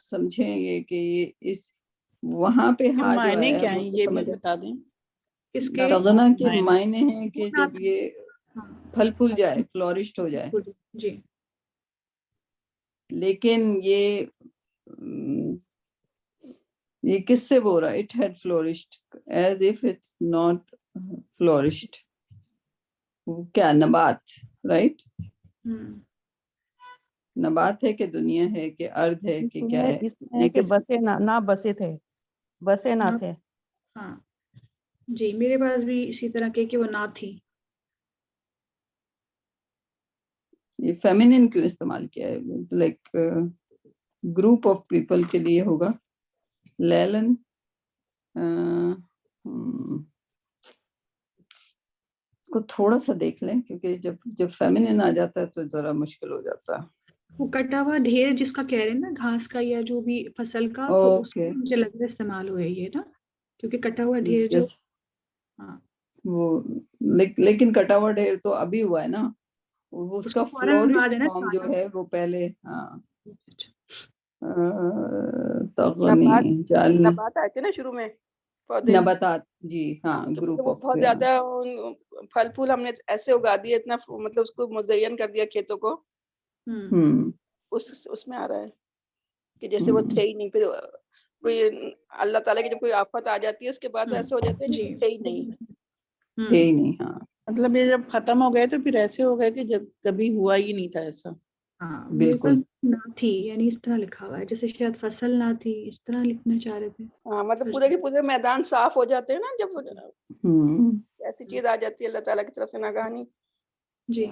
سمجھیں گے کہ یہ اس وہاں پہ ہا جو معنی ہے کیا وہ ہیں تو یہ بھی سمجھ. بتا دیں. اس کے تغنا کے معنی ہیں کہ جب یہ ہاں، پھل پھول جائے، فلورشڈ ہو جائے. جی. لیکن یہ کس سے بول رہا ہے؟ It had flourished as if it's not flourished. کیا نبات، رائٹ؟ نبات ہے کہ دنیا ہے کہ ارض ہے کہ کیا ہے؟ اس میں ہے کہ بسے نہ بسے تھے، بسے نہ تھے. ہاں جی، میرے پاس بھی اسی طرح کہ وہ نہ تھی. یہ فیمینن کیوں استعمال کیا ہے؟ لائک گروپ آف پیپل کے لیے ہوگا. لیلن، اس کو تھوڑا سا دیکھ لیں کیونکہ جب فیمینن آ جاتا ہے تو ذرا مشکل ہو جاتا ہے. وہ کٹا ہوا ڈھیر جس کا کہہ رہے ہیں نا، گھاس کا یا جو بھی فصل کا، تو اس میں مجھے لگ رہا ہے استعمال ہوئے یہ نا، کیونکہ کٹا ہوا ڈھیر جو وہ لیکن کٹا ہوا ڈھیر تو ابھی ہوا ہے نا، اس کا فلورشڈ فارم جو ہے وہ پہلے. ہاں تغنی، نبات آئے تھے نا شروع میں، پودے، نباتات. جی ہاں، گروپ وہ آف. بہت زیادہ پھل پھول ہم نے ایسے اگا دیے، اتنا مطلب اس کو مزین کر دیا کھیتوں کو. اس میں آ رہا ہے کہ جیسے وہ تھے ہی نہیں. پھر کوئی اللہ تعالیٰ کی جب کوئی آفت آ جاتی ہے اس کے بعد ایسا ہو جاتا ہے کہ تھے ہی نہیں. ہاں مطلب یہ جب ختم ہو گئے تو پھر ایسے ہو گئے کہ جب کبھی ہوا ہی نہیں تھا ایسا. ہاں بالکل نہ تھی، یعنی اس طرح لکھا ہوا ہے جیسے شاید فصل نہ تھی، اس طرح لکھنا چاہ رہے تھے. ہاں مطلب پورے کے پورے میدان صاف ہو جاتے ہیں نا جب ایسی چیز آ جاتی ہے اللہ تعالیٰ کی طرف سے ناگہانی. جی.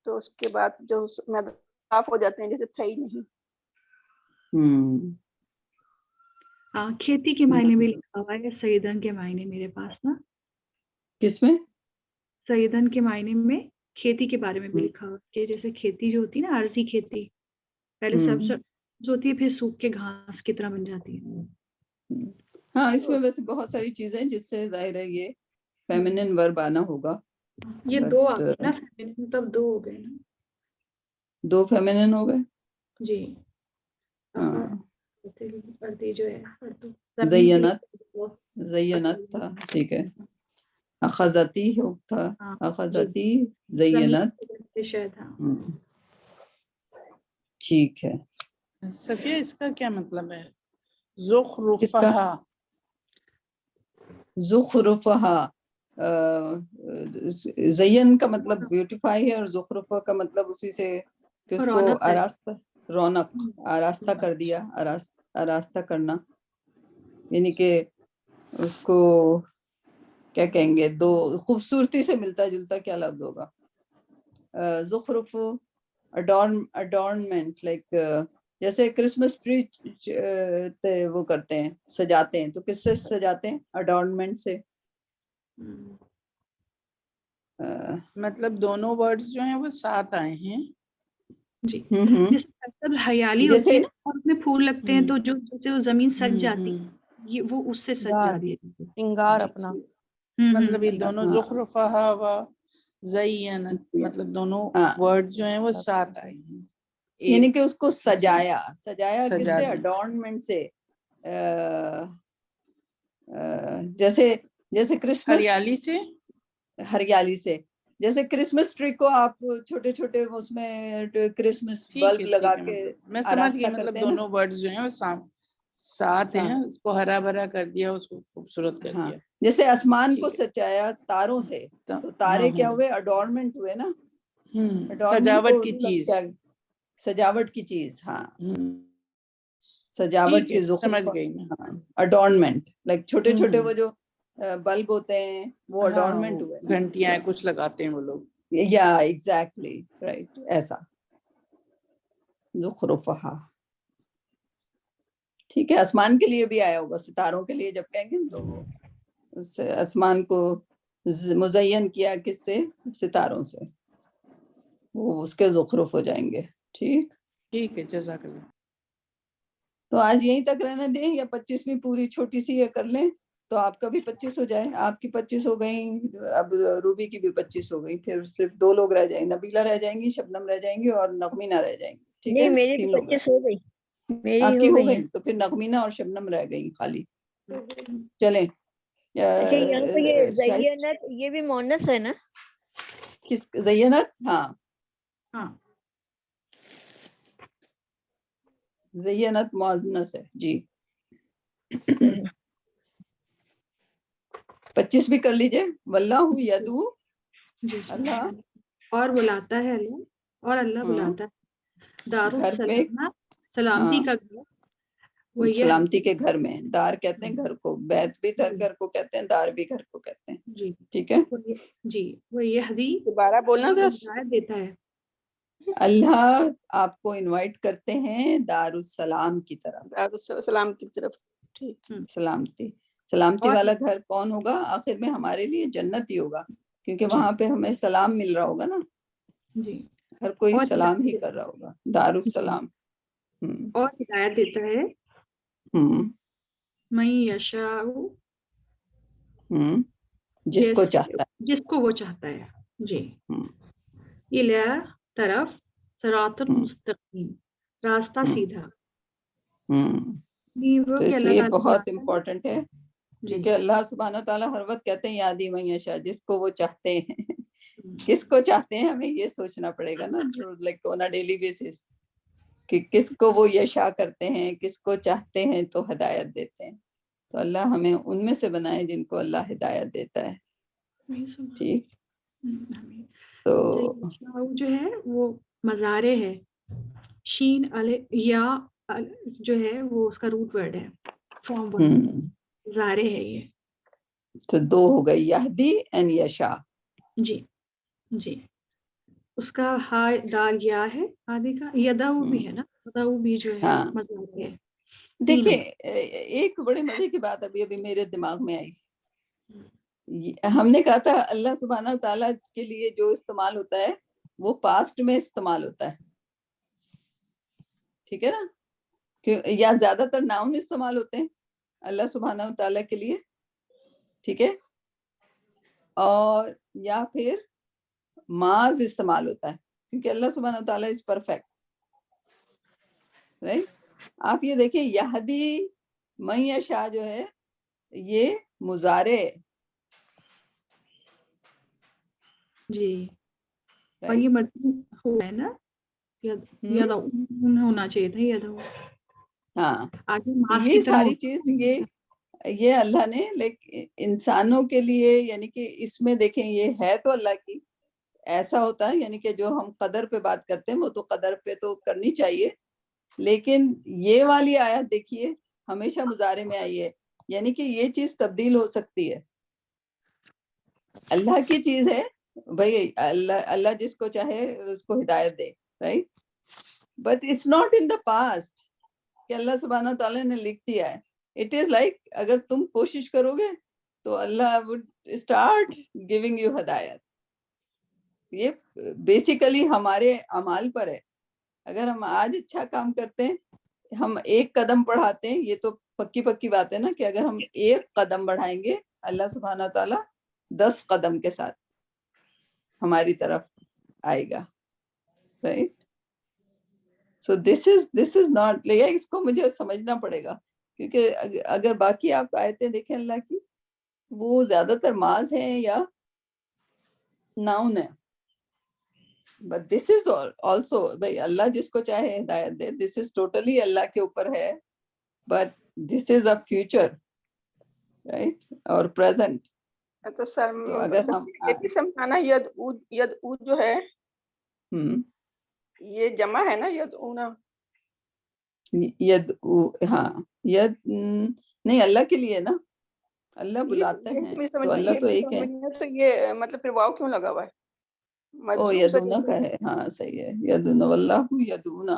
تو اس کے بعد جو میدان صاف ہو جاتے ہیں جیسے تھے ہی نہیں. ہاں، کھیتی کے معنی میں لکھا ہوا ہے، سیدن کے معنی میرے پاس نا. کس میں؟ سیدن کے معنی میں کھیتی کے بارے میں بھی لکھا ہوا ہے، جیسے کھیتی جو ہوتی ہے نا، عارضی کھیتی، پہلے سب ہوتی ہے، پھر سوکھ کے گھاس کی طرح بن جاتی ہے. ہاں اس میں ویسے بہت ساری چیزیں جس سے ظاہر ہے یہ فیمینن ورب آنا ہوگا. یہ 2 آ گئے نا، فیمینن تب 2 ہو گئے نا. 2 فیمینن ہو گئے. جی. جو ہے زینت، زینت تھا. ٹھیک ہے. اخذتی تھا، اخذتی، زینت. ٹھیک ہے. صفیہ اس کا کیا مطلب ہے؟ زخرفہا. زخرفہا زین کا مطلب بیوٹیفائی ہے، اور زخرفہ کا مطلب اسی سے کہ اس کو رونق ہے۔ آراستہ، رونق، آراستہ کر دیا، آراستہ کرنا، یعنی کہ اس کو کیا کہیں گے، دو خوبصورتی سے ملتا جلتا کیا لفظ ہوگا، زخرف، اڈورنمنٹ، لائک جیسے کرسمس ٹری وہ کرتے ہیں، سجاتے ہیں، تو کس سے سجاتے ہیں؟ اڈورنمنٹ سے۔ مطلب دونوں ورڈز جو ہیں وہ ساتھ آئے ہیں۔ جی، جیسے ہریالی ہوتی ہے نا اور اس میں پھول لگتے ہیں تو جو جیسے وہ زمین سج جاتی ہے، یہ وہ اس سے سج جاتی ہے، سنگار اپنا۔ مطلب یہ دونوں زخرفہا و زینت، مطلب دونوں ورڈ جو ہیں وہ ساتھ آئے ہیں، یعنی کہ اس کو سجایا، سجایا کس سجا سے؟ دیا۔ اڈورنمنٹ سے، جیسے کرسمس، ہریالی سے، ہریالی سے، جیسے کرسمس ٹری کو آپ چھوٹے چھوٹے اس میں کرسمس بلب لگا کے میں سمجھ گئی، آراستہ مطلب کرتے ہیں نا۔ دونوں ورڈز جو ہیں وہ ساتھ ہیں، اس کو ہرا بھرا کر دیا، اس کو خوبصورت کر دیا۔ جیسے آسمان کو سجایا تاروں سے، تو تارے کیا ہوئے؟ اڈورنمنٹ ہوئے نا، سجاوٹ کی چیز، سجاوٹ کی چیز، ہاں، سجاوٹ کی سمجھ گئی میں۔ اڈورنمنٹ، لائک چھوٹے چھوٹے وہ جو بلب ہوتے ہیں وہ اڈورنمنٹ ہوئے، گھنٹیاں کچھ لگاتے ہیں وہ لوگ، یا ایگزیکٹلی رائٹ، ایسا زخرفہا۔ ٹھیک ہے، آسمان کے لیے بھی آیا ہوگا، ستاروں کے لیے جب کہیں گے تو اس آسمان کو مزین کیا کس سے؟ ستاروں سے، وہ اس کے زخرف ہو جائیں گے۔ ٹھیک ٹھیک ہے، جزاک اللہ۔ تو آج یہیں تک رہنا دیں، یا 25ویں پوری چھوٹی سی یہ کر لیں تو آپ کا بھی 25 ہو جائے، آپ کی 25 ہو گئیں، اب روبی کی بھی 25 ہو گئی، پھر صرف 2 لوگ رہ جائیں، نبیلہ رہ جائیں گی، شبنم رہ جائیں گی، اور نغمینہ رہ جائیں گی۔ ٹھیک ہے، نہیں میری 3 تو لوگ 25 ہو گئی، میری آپ کی ہو گئی گئی، ہیں۔ تو پھر نغمینہ اور شبنم رہ گئی خالی۔ چلیں، اچھا یہاں پہ یہ شائستہ، زینت یہ بھی مونس ہے نا؟ کس زینت؟ ہاں، زینت مؤنث ہے جی۔ 25 بھی کر لیجئے، واللہ یدعو، اللہ اور بلاتا ہے اللہ، اور اللہ بلاتا ہے گھر پہ، سلامتی کا گھر، وہ یہ سلامتی کے گھر میں، دار کہتے ہیں گھر کو، بیت بھی گھر کو کہتے ہیں، دار بھی گھر کو کہتے ہیں۔ جی ٹھیک ہے، جی، وہ یہ حدیث دوبارہ بولنا تھا۔ ہدایت دیتا ہے۔ اللہ آپ کو انوائٹ کرتے ہیں دار السلام کی طرف، سلام کی طرف۔ ٹھیک، سلامتی والا گھر کون ہوگا؟ آخر میں ہمارے لیے جنت ہی ہوگا، کیونکہ وہاں پہ ہمیں سلام مل رہا ہوگا نا، جی، ہر کوئی سلام ہی کر رہا ہوگا، دار السلام۔ اور ہدایت دیتا ہے من یشاء، جس کو چاہتا ہے، جس کو وہ چاہتا ہے، جی، الی طرف، صراط مستقیم، راستہ سیدھا۔ تو اس لیے بہت امپورٹنٹ ہے، کیونکہ اللہ سبحانہ تعالیٰ ہر وقت کہتے ہیں یادی من یشاء، جس کو وہ چاہتے ہیں۔ کس کو چاہتے ہیں ہمیں یہ سوچنا پڑے گا نا، جو like on a daily basis, کہ کس کو وہ یشاء کرتے ہیں، کس کو چاہتے ہیں تو ہدایت دیتے ہیں۔ تو اللہ ہمیں ان میں سے بنائے جن کو اللہ ہدایت دیتا ہے۔ ٹھیک، تو جو ہے وہ مزارے ہے، شین یا جو ہے وہ اس کا روٹ ورڈ ہے، فارم ورڈ مزارے ہے یہ۔ تو 2 ہو گئی، یہدی اینڈ یشاء۔ جی جی، اس کا ہا دال یا ہے آدھے کا، یدعو بھی ہے نا، یدعو بھی جو ہے مزارے ہے۔ دیکھیں ایک بڑے مزے کی بات ابھی میرے دماغ میں آئی، ہم نے کہا تھا اللہ سبحانہ تعالیٰ کے لیے جو استعمال ہوتا ہے وہ پاسٹ میں استعمال ہوتا ہے، ٹھیک ہے نا، یا زیادہ تر ناؤن استعمال ہوتے ہیں اللہ سبحانہ تعالیٰ کے لیے، ٹھیک ہے، اور یا پھر ماض استعمال ہوتا ہے، کیونکہ اللہ سبحانہ تعالیٰ از پرفیکٹ، رائٹ۔ آپ یہ دیکھیں یہدی من یشاء جو ہے یہ مضارع ہے، جی، اور یہ مطلب ہوا ہے نا، یدعو ہونا چاہیے تھا، یدعو۔ ہاں، آگے تو ماس یہ کی طرح ساری چیز، یہ یہ اللہ نے انسانوں کے لیے، یعنی کہ اس میں دیکھیں یہ ہے تو اللہ کی، ایسا ہوتا ہے یعنی کہ جو ہم قدر پہ بات کرتے ہیں وہ تو قدر پہ تو کرنی چاہیے، لیکن یہ والی آیت دیکھیے ہمیشہ مضارع میں آئی ہے، یعنی کہ یہ چیز تبدیل ہو سکتی ہے، اللہ کی چیز ہے بھائی، اللہ جس کو چاہے اس کو ہدایت دے، right, but it's not in the past کہ اللہ سبحانہ تعالیٰ نے لکھ دیا ہے. اٹ از لائک اگر تم کوشش کرو گے تو اللہ would start giving you ہدایت. یہ بیسیکلی ہمارے اعمال پر ہے. اگر ہم آج اچھا کام کرتے ہیں، ہم ایک قدم بڑھاتے ہیں، یہ تو پکی بات ہے نا کہ اگر ہم ایک قدم بڑھائیں گے اللہ سبحانہ تعالیٰ 10 قدم کے ساتھ ہماری طرف آئے گا، right. So this is not, اس کو مجھے سمجھنا پڑے گا، کیونکہ اگر باقی آپ آیتیں دیکھیں اللہ کی، وہ زیادہ تر ماض ہیں یا ناؤن ہے، بٹ دس از آلسو بھائی اللہ جس کو چاہے ہدایت دے، دس از ٹوٹلی اللہ کے اوپر ہے، but this is a future, right, اور پریزنٹ. تو سر تو اگر ہم یہ بھی سمجھانا یدعو جو ہے یہ جمع ہے نا، یدعونا، ہاں نہیں اللہ کے لیے نا، اللہ بلاتے ہیں تو اللہ تو ایک ہے. تو یہ مطلب پھر واو کیوں لگا ہوا ہے؟ او یدونا کا ہے، ہاں صحیح ہے، یدونا، واللہ یدونا،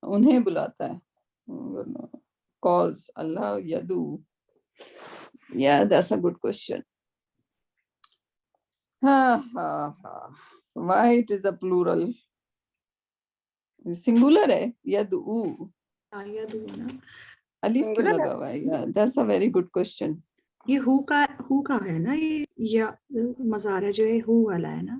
انہیں بلاتا ہے، calls Allah Yadu. Yeah, that's a good question. Why it is a plural? Singular ہے یدعو، الف کیوں لگا ہوا ہے؟ Yeah, that's a very good question. یہ ہو کا ہے نا، یہ مضارع جو ہے ہو والا ہے نا،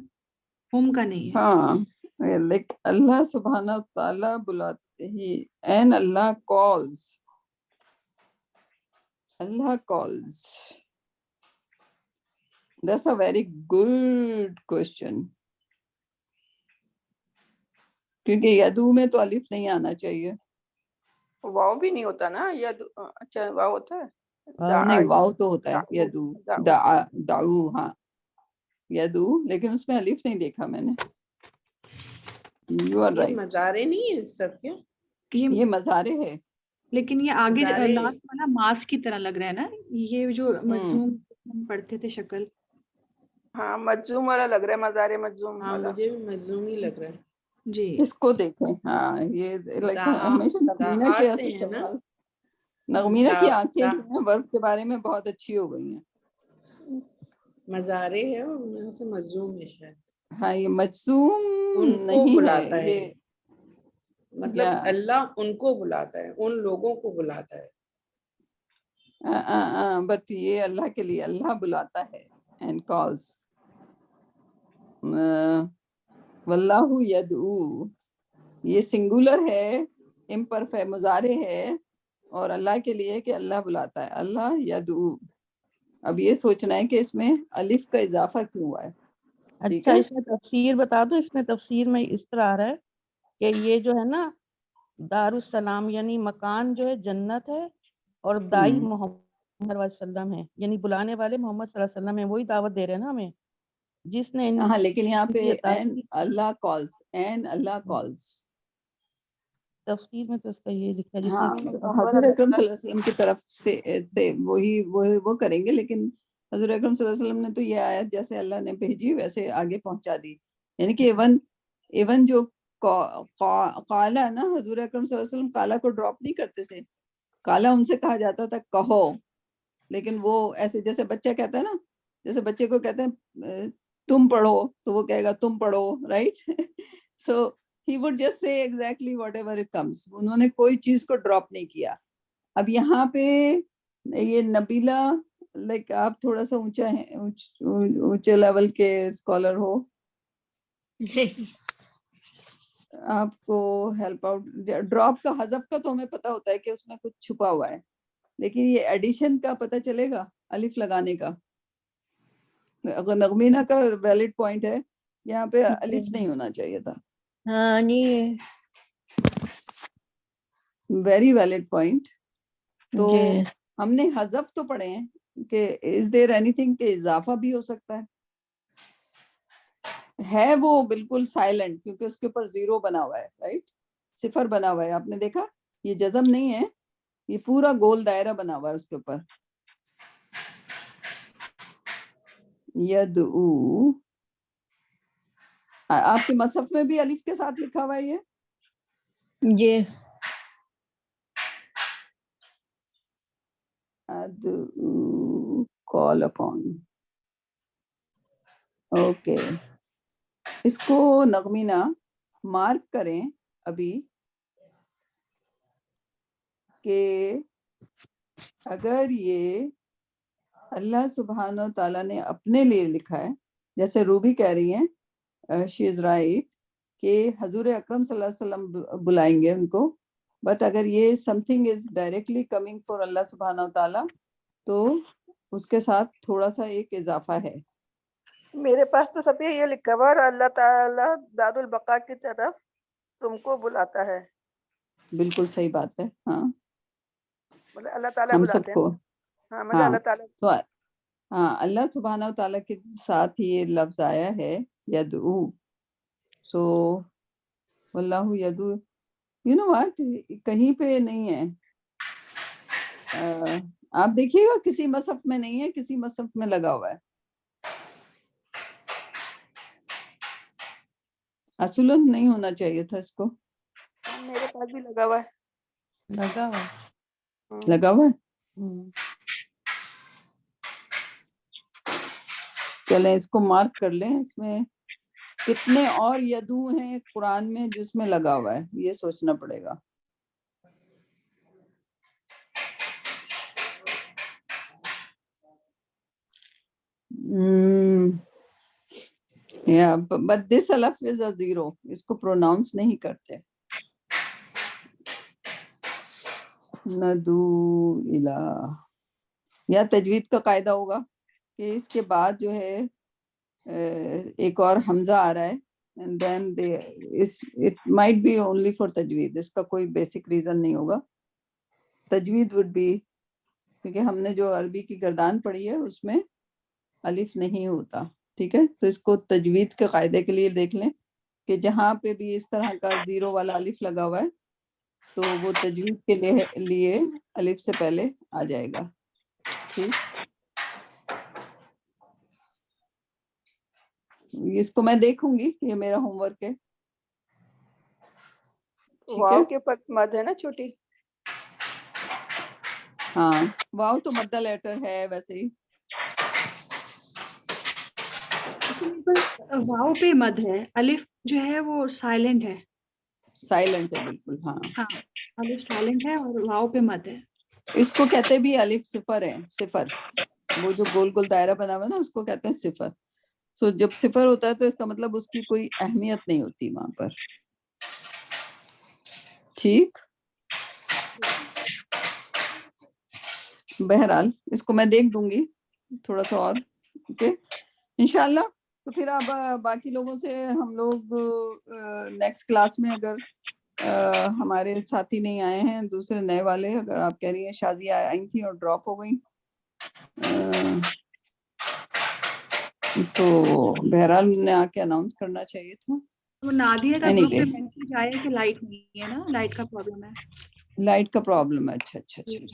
ہم کا نہیں ہے. ہاں لیکن اللہ سبحانہ تعالیٰ بلاتے ہی، and Allah calls، Allah calls. That's a very good question. کیونکہ یدو میں تو الف نہیں آنا چاہیے. واو بھی نہیں ہوتا نا، اچھا واو ہوتا ہے، نہیں واو تو ہوتا ہے، یدو، دعو، ہاں یدو، لیکن اس میں الف نہیں دیکھا میں نے. یو آر رائٹ، مضارع نہیں ہے سب کیا، یہ مضارع ہے، لیکن یہ آگے لاسٹ والا ماس کی طرح لگ رہا ہے نا، یہ جو مجزوم ہم پڑھتے تھے شکل. ہاں مجزوم والا لگ رہا ہے، مضارع مجزوم ہاں والا. مجھے بھی مجزوم ہی لگ رہا ہے جی. اس کو دیکھیں. ہاں یہ ہمیشہ نغمینہ کے ایسے سوال، نغمینہ کی آنکھیں جو ہیں ورک کے بارے میں بہت اچھی ہو گئی ہیں. مضارع ہے اور یہاں سے مجزوم ہے شاید. ہاں یہ مجزوم نہیں ہے، یہ مطلب اللہ ان کو بلاتا ہے، ان لوگوں کو بلاتا ہے. بٹ یہ اللہ کے لیے، اللہ بلاتا ہے and calls. واللہ یدعو، یہ سنگولر ہے، امپرفیکٹ مضارع ہے، اور اللہ کے لیے کہ اللہ بلاتا ہے، اللہ یدعو. اب یہ سوچنا ہے کہ اس میں الف کا اضافہ کیوں ہوا ہے. اچھا اس میں تفسیر بتا دو. اس میں تفسیر میں اس طرح آ رہا ہے کہ یہ جو ہے نا دار السلام یعنی مکان جو ہے جنت ہے، اور دائی محمد صلی اللہ علیہ وسلم ہے، یعنی بلانے والے محمد صلی اللہ علیہ وسلم ہیں، وہی دعوت دے رہے ہیں نا ہمیں، جس نے ہاں لیکن یہاں پہ اللہ کالز، اینڈ اللہ کالز، تفسیر میں تو اس کا یہ لکھا ہے. ہاں حضور اکرم صلی اللہ علیہ وسلم کی طرف سے وہی وہ کریں گے، لیکن حضور اکرم صلی اللہ علیہ وسلم نے تو یہ آیت جیسے اللہ نے بھیجی ویسے آگے پہنچا دی. یعنی کہ ایون جو قالا نا، حضور اکرم صلی اللہ علیہ وسلم قالا کو ڈراپ نہیں کرتے تھے. قالا ان سے کہا جاتا تھا کہو، لیکن وہ ایسے جیسے بچہ کہتا ہے نا، جیسے بچے کو کہتے ہیں تم پڑھو تو وہ کہے گا تم پڑھو، right. So he would just say exactly whatever it comes. انہوں نے کوئی چیز کو ڈراپ نہیں کیا. اب یہاں پہ یہ نبیلہ، لائک آپ تھوڑا سا اونچے لیول کے اسکالر ہو، آپ کو ہیلپ آؤٹ. ڈراپ کا، حذف کا تو ہمیں پتہ ہوتا ہے کہ اس میں کچھ چھپا ہوا ہے، لیکن یہ ایڈیشن کا پتہ چلے گا، الف لگانے کا. اگر نغمینہ کا ویلڈ پوائنٹ ہے، یہاں پہ الف نہیں ہونا چاہیے تھا. ہاں نہیں ویری ویلڈ پوائنٹ. تو ہم نے حذف تو پڑھے ہیں کہ از دیر اینی تھنگ کہ اضافہ بھی ہو سکتا ہے وہ بالکل سائلنٹ کیونکہ اس کے اوپر زیرو بنا ہوا ہے، رائٹ، صفر بنا ہوا ہے. آپ نے دیکھا یہ جزم نہیں ہے، یہ پورا گول دائرہ بنا ہوا ہے اس کے اوپر. یدعو، آپ کے مصحف میں بھی الف کے ساتھ لکھا ہوا ہے یہ؟ جی ادعو کال اپون. اوکے، اس کو نغمینہ مارک کریں ابھی کہ اگر یہ اللہ سبحانہ و تعالیٰ نے اپنے لیے لکھا ہے، جیسے روبی کہہ رہی ہیں شی از رائٹ کہ حضور اکرم صلی اللہ علیہ وسلم بلائیں گے ان کو، بٹ اگر یہ some thing is directly coming for Allah سبحانہ و تعالیٰ تو اس کے ساتھ تھوڑا سا ایک اضافہ ہے. میرے پاس تو سب یہ لکھا ہوا اور اللہ تعالیٰ دار البقا کی طرف تم کو بلاتا ہے. بالکل صحیح بات ہے. ہاں مطلب اللہ تعالیٰ ہم بلاتے سب کو، ہیں. ہاں مطلب اللہ تعالیٰ تو ہاں اللہ سبحانہ و تعالیٰ کے ساتھ ہی یہ لفظ آیا ہے یدعو. سو واللہ یدعو، یو نو واٹ، کہیں پہ نہیں ہے. آپ دیکھیے گا کسی مصحف میں نہیں ہے، کسی مصحف میں لگا ہوا ہے. اصلاً نہیں ہونا چاہیے تھا اس کو. میرے پاس بھی لگا ہوا ہے. لگا ہوا لگا ہوا ہے. چلیں اس کو مارک کر لیں. اس میں کتنے اور یدو ہیں قرآن میں جس میں لگا ہوا ہے، یہ سوچنا پڑے گا. but this alif is a zero، اس کو پروناؤنس نہیں کرتے. ندو الہ، یا تجوید کا قاعدہ ہوگا کہ اس کے بعد جو ہے ایک اور حمزہ آ رہا ہے and then it might be only for تجوید. اس کا کوئی بیسک ریزن نہیں ہوگا. تجوید would be، کیونکہ ہم نے جو عربی کی گردان پڑھی ہے اس میں الف نہیں ہوتا. ٹھیک ہے، تو اس کو تجوید کے قاعدے کے لیے دیکھ لیں کہ جہاں پہ بھی اس طرح کا زیرو والا الف لگا ہوا ہے تو وہ تجوید کے لیے الف سے پہلے آ جائے گا. ٹھیک، اس کو میں دیکھوں گی، یہ میرا ہوم ورک ہے. واو کے پر مد ہے نا چھوٹی. ہاں واو تو مدہ لیٹر ہے ویسے ہی. واو پہ مد ہے، الف جو ہے وہ سائلنٹ ہے. سائلنٹ ہے بالکل. ہاں الف سائلنٹ ہے اور واو پہ مد ہے. اس کو کہتے بھی الف صفر ہے. صفر، وہ جو گول گول دائرہ بنا ہوا ہے نا اس کو کہتے ہیں صفر. سو جب صفر ہوتا ہے تو اس کا مطلب اس کی کوئی اہمیت نہیں ہوتی وہاں پر. ٹھیک، بہرحال اس کو میں دیکھ دوں گی تھوڑا سا اور. اوکے انشاءاللہ. تو پھر اب باقی لوگوں سے ہم لوگ نیکسٹ کلاس میں، اگر ہمارے ساتھی نہیں آئے ہیں دوسرے نئے والے، اگر آپ کہہ رہی ہیں شازیہ آئی تھی اور ڈراپ ہو گئی تو بہرحال نے آ کے اناؤنس کرنا چاہیے تھا. وہ نادیہ کا اینی گروپ وے پہ میسج آیا کہ لائٹ نہیں ہے نا، لائٹ کا پرابلم ہے. لائٹ کا پرابلم ہے. اچھا اچھا اچھا.